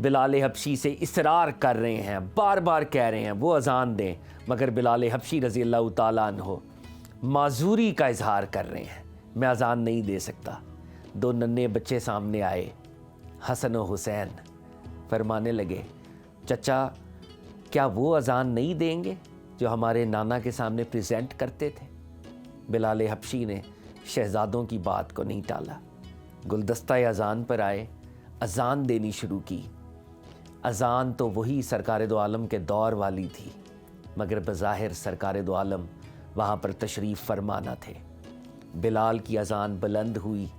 बिलाल हबशी से इसरार कर रहे हैं, बार बार कह रहे हैं वो अज़ान दें, मगर बिलाल हबशी रज़ी अल्लाह ताला अन्हो माजूरी का इजहार कर रहे हैं, मैं अज़ान नहीं दे सकता। 2 नन्हे बच्चे सामने आए, हसन और हुसैन, फरमाने लगे, चचा क्या वो अज़ान नहीं देंगे जो हमारे नाना के सामने प्रेजेंट करते थे? बिलाल हबशी ने शहज़ादों की बात को नहीं टाला, गुलदस्ता अज़ान पर आए, अज़ान देनी शुरू की। अज़ान तो वही सरकार दो आलम के दौर वाली थी, मगर बज़ाहिर सरकार दो आलम वहाँ पर तशरीफ़ फरमाना थे। बिलाल की अज़ान बुलंद हुई,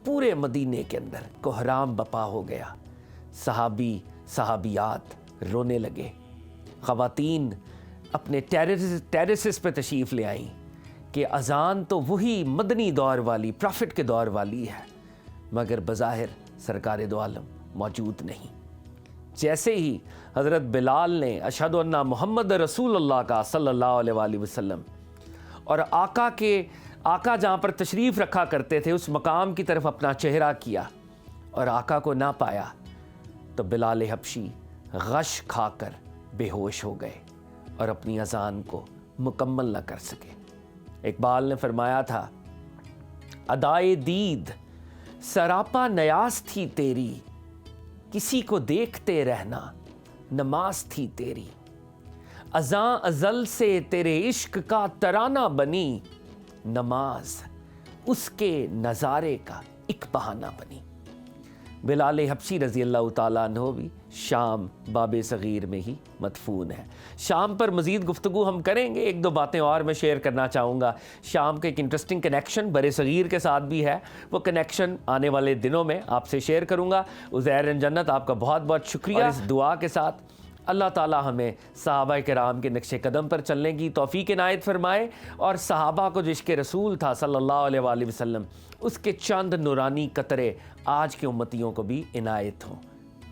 पूरे मदीने के अंदर कोहराम बपा हो गया। सहाबी सहाबियात रोने लगे। ख़वातीन अपने टेरेसेस पे तशरीफ़ ले आईं कि अज़ान तो वही मदनी दौर वाली, प्रॉफिट के दौर वाली है, मगर बज़ाहिर सरकार दो आलम मौजूद नहीं। जैसे ही हज़रत बिलाल ने अशहदु अन्ना मोहम्मद रसूलुल्लाह का सल्लल्लाहु अलैहि वसल्लम और आका जहाँ पर तशरीफ़ रखा करते थे उस मकाम की तरफ अपना चेहरा किया और आका को ना पाया, तो बिलाल हबशी गश खाकर बेहोश हो गए और अपनी अज़ान को मुकम्मल न कर सके। इकबाल ने फरमाया था, अदाए दीद सरापा नयाज थी तेरी, किसी को देखते रहना नमाज थी तेरी, अज़ां अज़ल से तेरे इश्क का तराना बनी, नमाज उसके नज़ारे का एक बहाना बनी। बिलाल हबशी रज़ी अल्लाह ताला अन्हु भी शाम बाब सग़ीर में ही मदफून है। शाम पर मज़ीद गुफ्तगू हम करेंगे, एक दो बातें और मैं शेयर करना चाहूँगा। शाम का एक इंटरेस्टिंग कनेक्शन बर सग़ीर के साथ भी है, वो कनेक्शन आने वाले दिनों में आपसे शेयर करूँगा। उज़ैर जन्नत, आपका बहुत बहुत शुक्रिया। इस दुआ के साथ अल्लाह ताला हमें सहाबा किराम के नक्शे कदम पर चलने की तौफ़ीक इनायत फरमाए और सहाबा को जो इश्क़ रसूल था सल्लल्लाहु अलैहि वसल्लम, उसके चंद नूरानी कतरे आज के उम्मतियों को भी इनायत हों।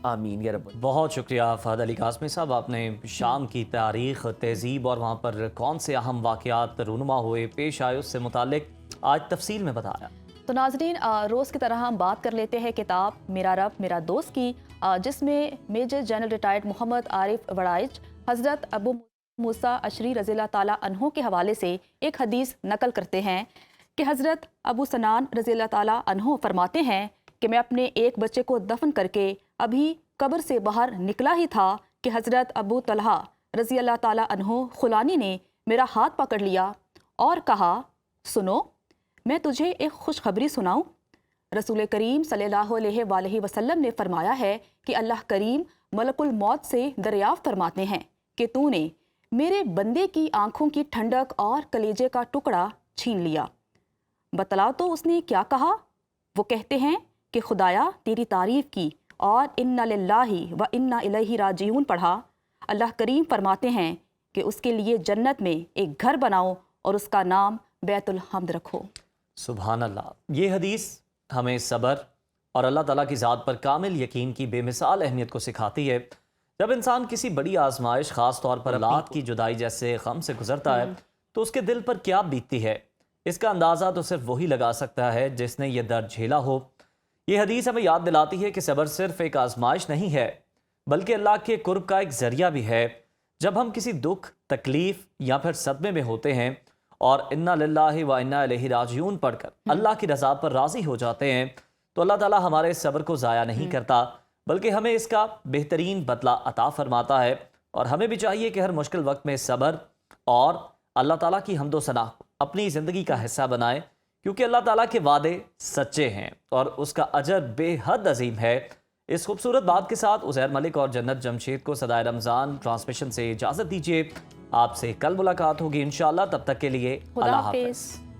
आमीन या रब। बहुत शुक्रिया फ़हद अली कासमी साहब, आपने शाम की तारीख़, तहज़ीब और वहाँ पर कौन से अहम वाक़यात रूनुमा हुए, पेश आए, उससे मुतालिक आज तफसील में बताया। तो नाज़रीन, रोज़ की तरह हम बात कर लेते हैं किताब मेरा रब मेरा दोस्त की, जिसमें major general retired Mohammad Arif Waraich हज़रत अबू मूसा अशरी रज़ियल्लाहु ताला अन्हो के हवाले से एक हदीस नकल करते हैं कि हज़रत अबू सनान रज़ियल्लाहु ताला अन्हो फरमाते हैं कि मैं अपने एक बच्चे को दफन करके अभी कब्र से बाहर निकला ही था कि हज़रत अबू तलहा रज़ियल्लाहु ताला अन्हो खुलानी ने मेरा हाथ पकड़ लिया और कहा, सुनो मैं तुझे एक खुशखबरी सुनाऊं। रसूल करीम सल्लल्लाहु अलैहि वसल्लम ने फरमाया है कि अल्लाह करीम मलकुल मौत से दरियाफ़्त फरमाते हैं कि तूने मेरे बंदे की आंखों की ठंडक और कलेजे का टुकड़ा छीन लिया। बतलाओ तो उसने क्या कहा? वो कहते हैं कि खुदाया तेरी तारीफ़ की और इन्ना लिल्लाहि व इन्ना इलैहि राजिऊन पढ़ा। अल्लाह करीम फरमाते हैं कि उसके लिए जन्नत में एक घर बनाओ और उसका नाम बैतुल हम्द रखो। सुभान अल्लाह। ये हदीस हमें सब्र और अल्लाह ताला की ज़ात पर कामिल यकीन की बेमिसाल अहमियत को सिखाती है। जब इंसान किसी बड़ी आजमाइश, ख़ास तौर पर औलाद की जुदाई जैसे गम से गुजरता है, तो उसके दिल पर क्या बीतती है, इसका अंदाज़ा तो सिर्फ वही लगा सकता है जिसने ये दर्द झेला हो। ये हदीस हमें याद दिलाती है कि सब्र सिर्फ एक आजमाइश नहीं है, बल्कि अल्लाह के कुर्ब का एक ज़रिया भी है। जब हम किसी दुख, तकलीफ़ या फिर सदमे में होते हैं और इन्ना लिल्लाहि व इन्ना इलैहि राजिऊन पढ़कर अल्लाह की रज़ा पर राज़ी हो जाते हैं, तो अल्लाह ताला हमारे सब्र को ज़ाया नहीं करता, बल्कि हमें इसका बेहतरीन बदला अता फरमाता है। और हमें भी चाहिए कि हर मुश्किल वक्त में सब्र और अल्लाह ताला की हम्दो सना अपनी ज़िंदगी का हिस्सा बनाएं, क्योंकि अल्लाह ताला के वादे सच्चे हैं और उसका अजर बेहद अजीम है। इस खूबसूरत बात के साथ उज़ैर मलिक और जन्नत जमशेद को सदाए रमज़ान ट्रांसमिशन से इजाज़त दीजिए। आपसे कल मुलाकात होगी इंशाअल्लाह, तब तक के लिए अल्लाह हाफ़िज़।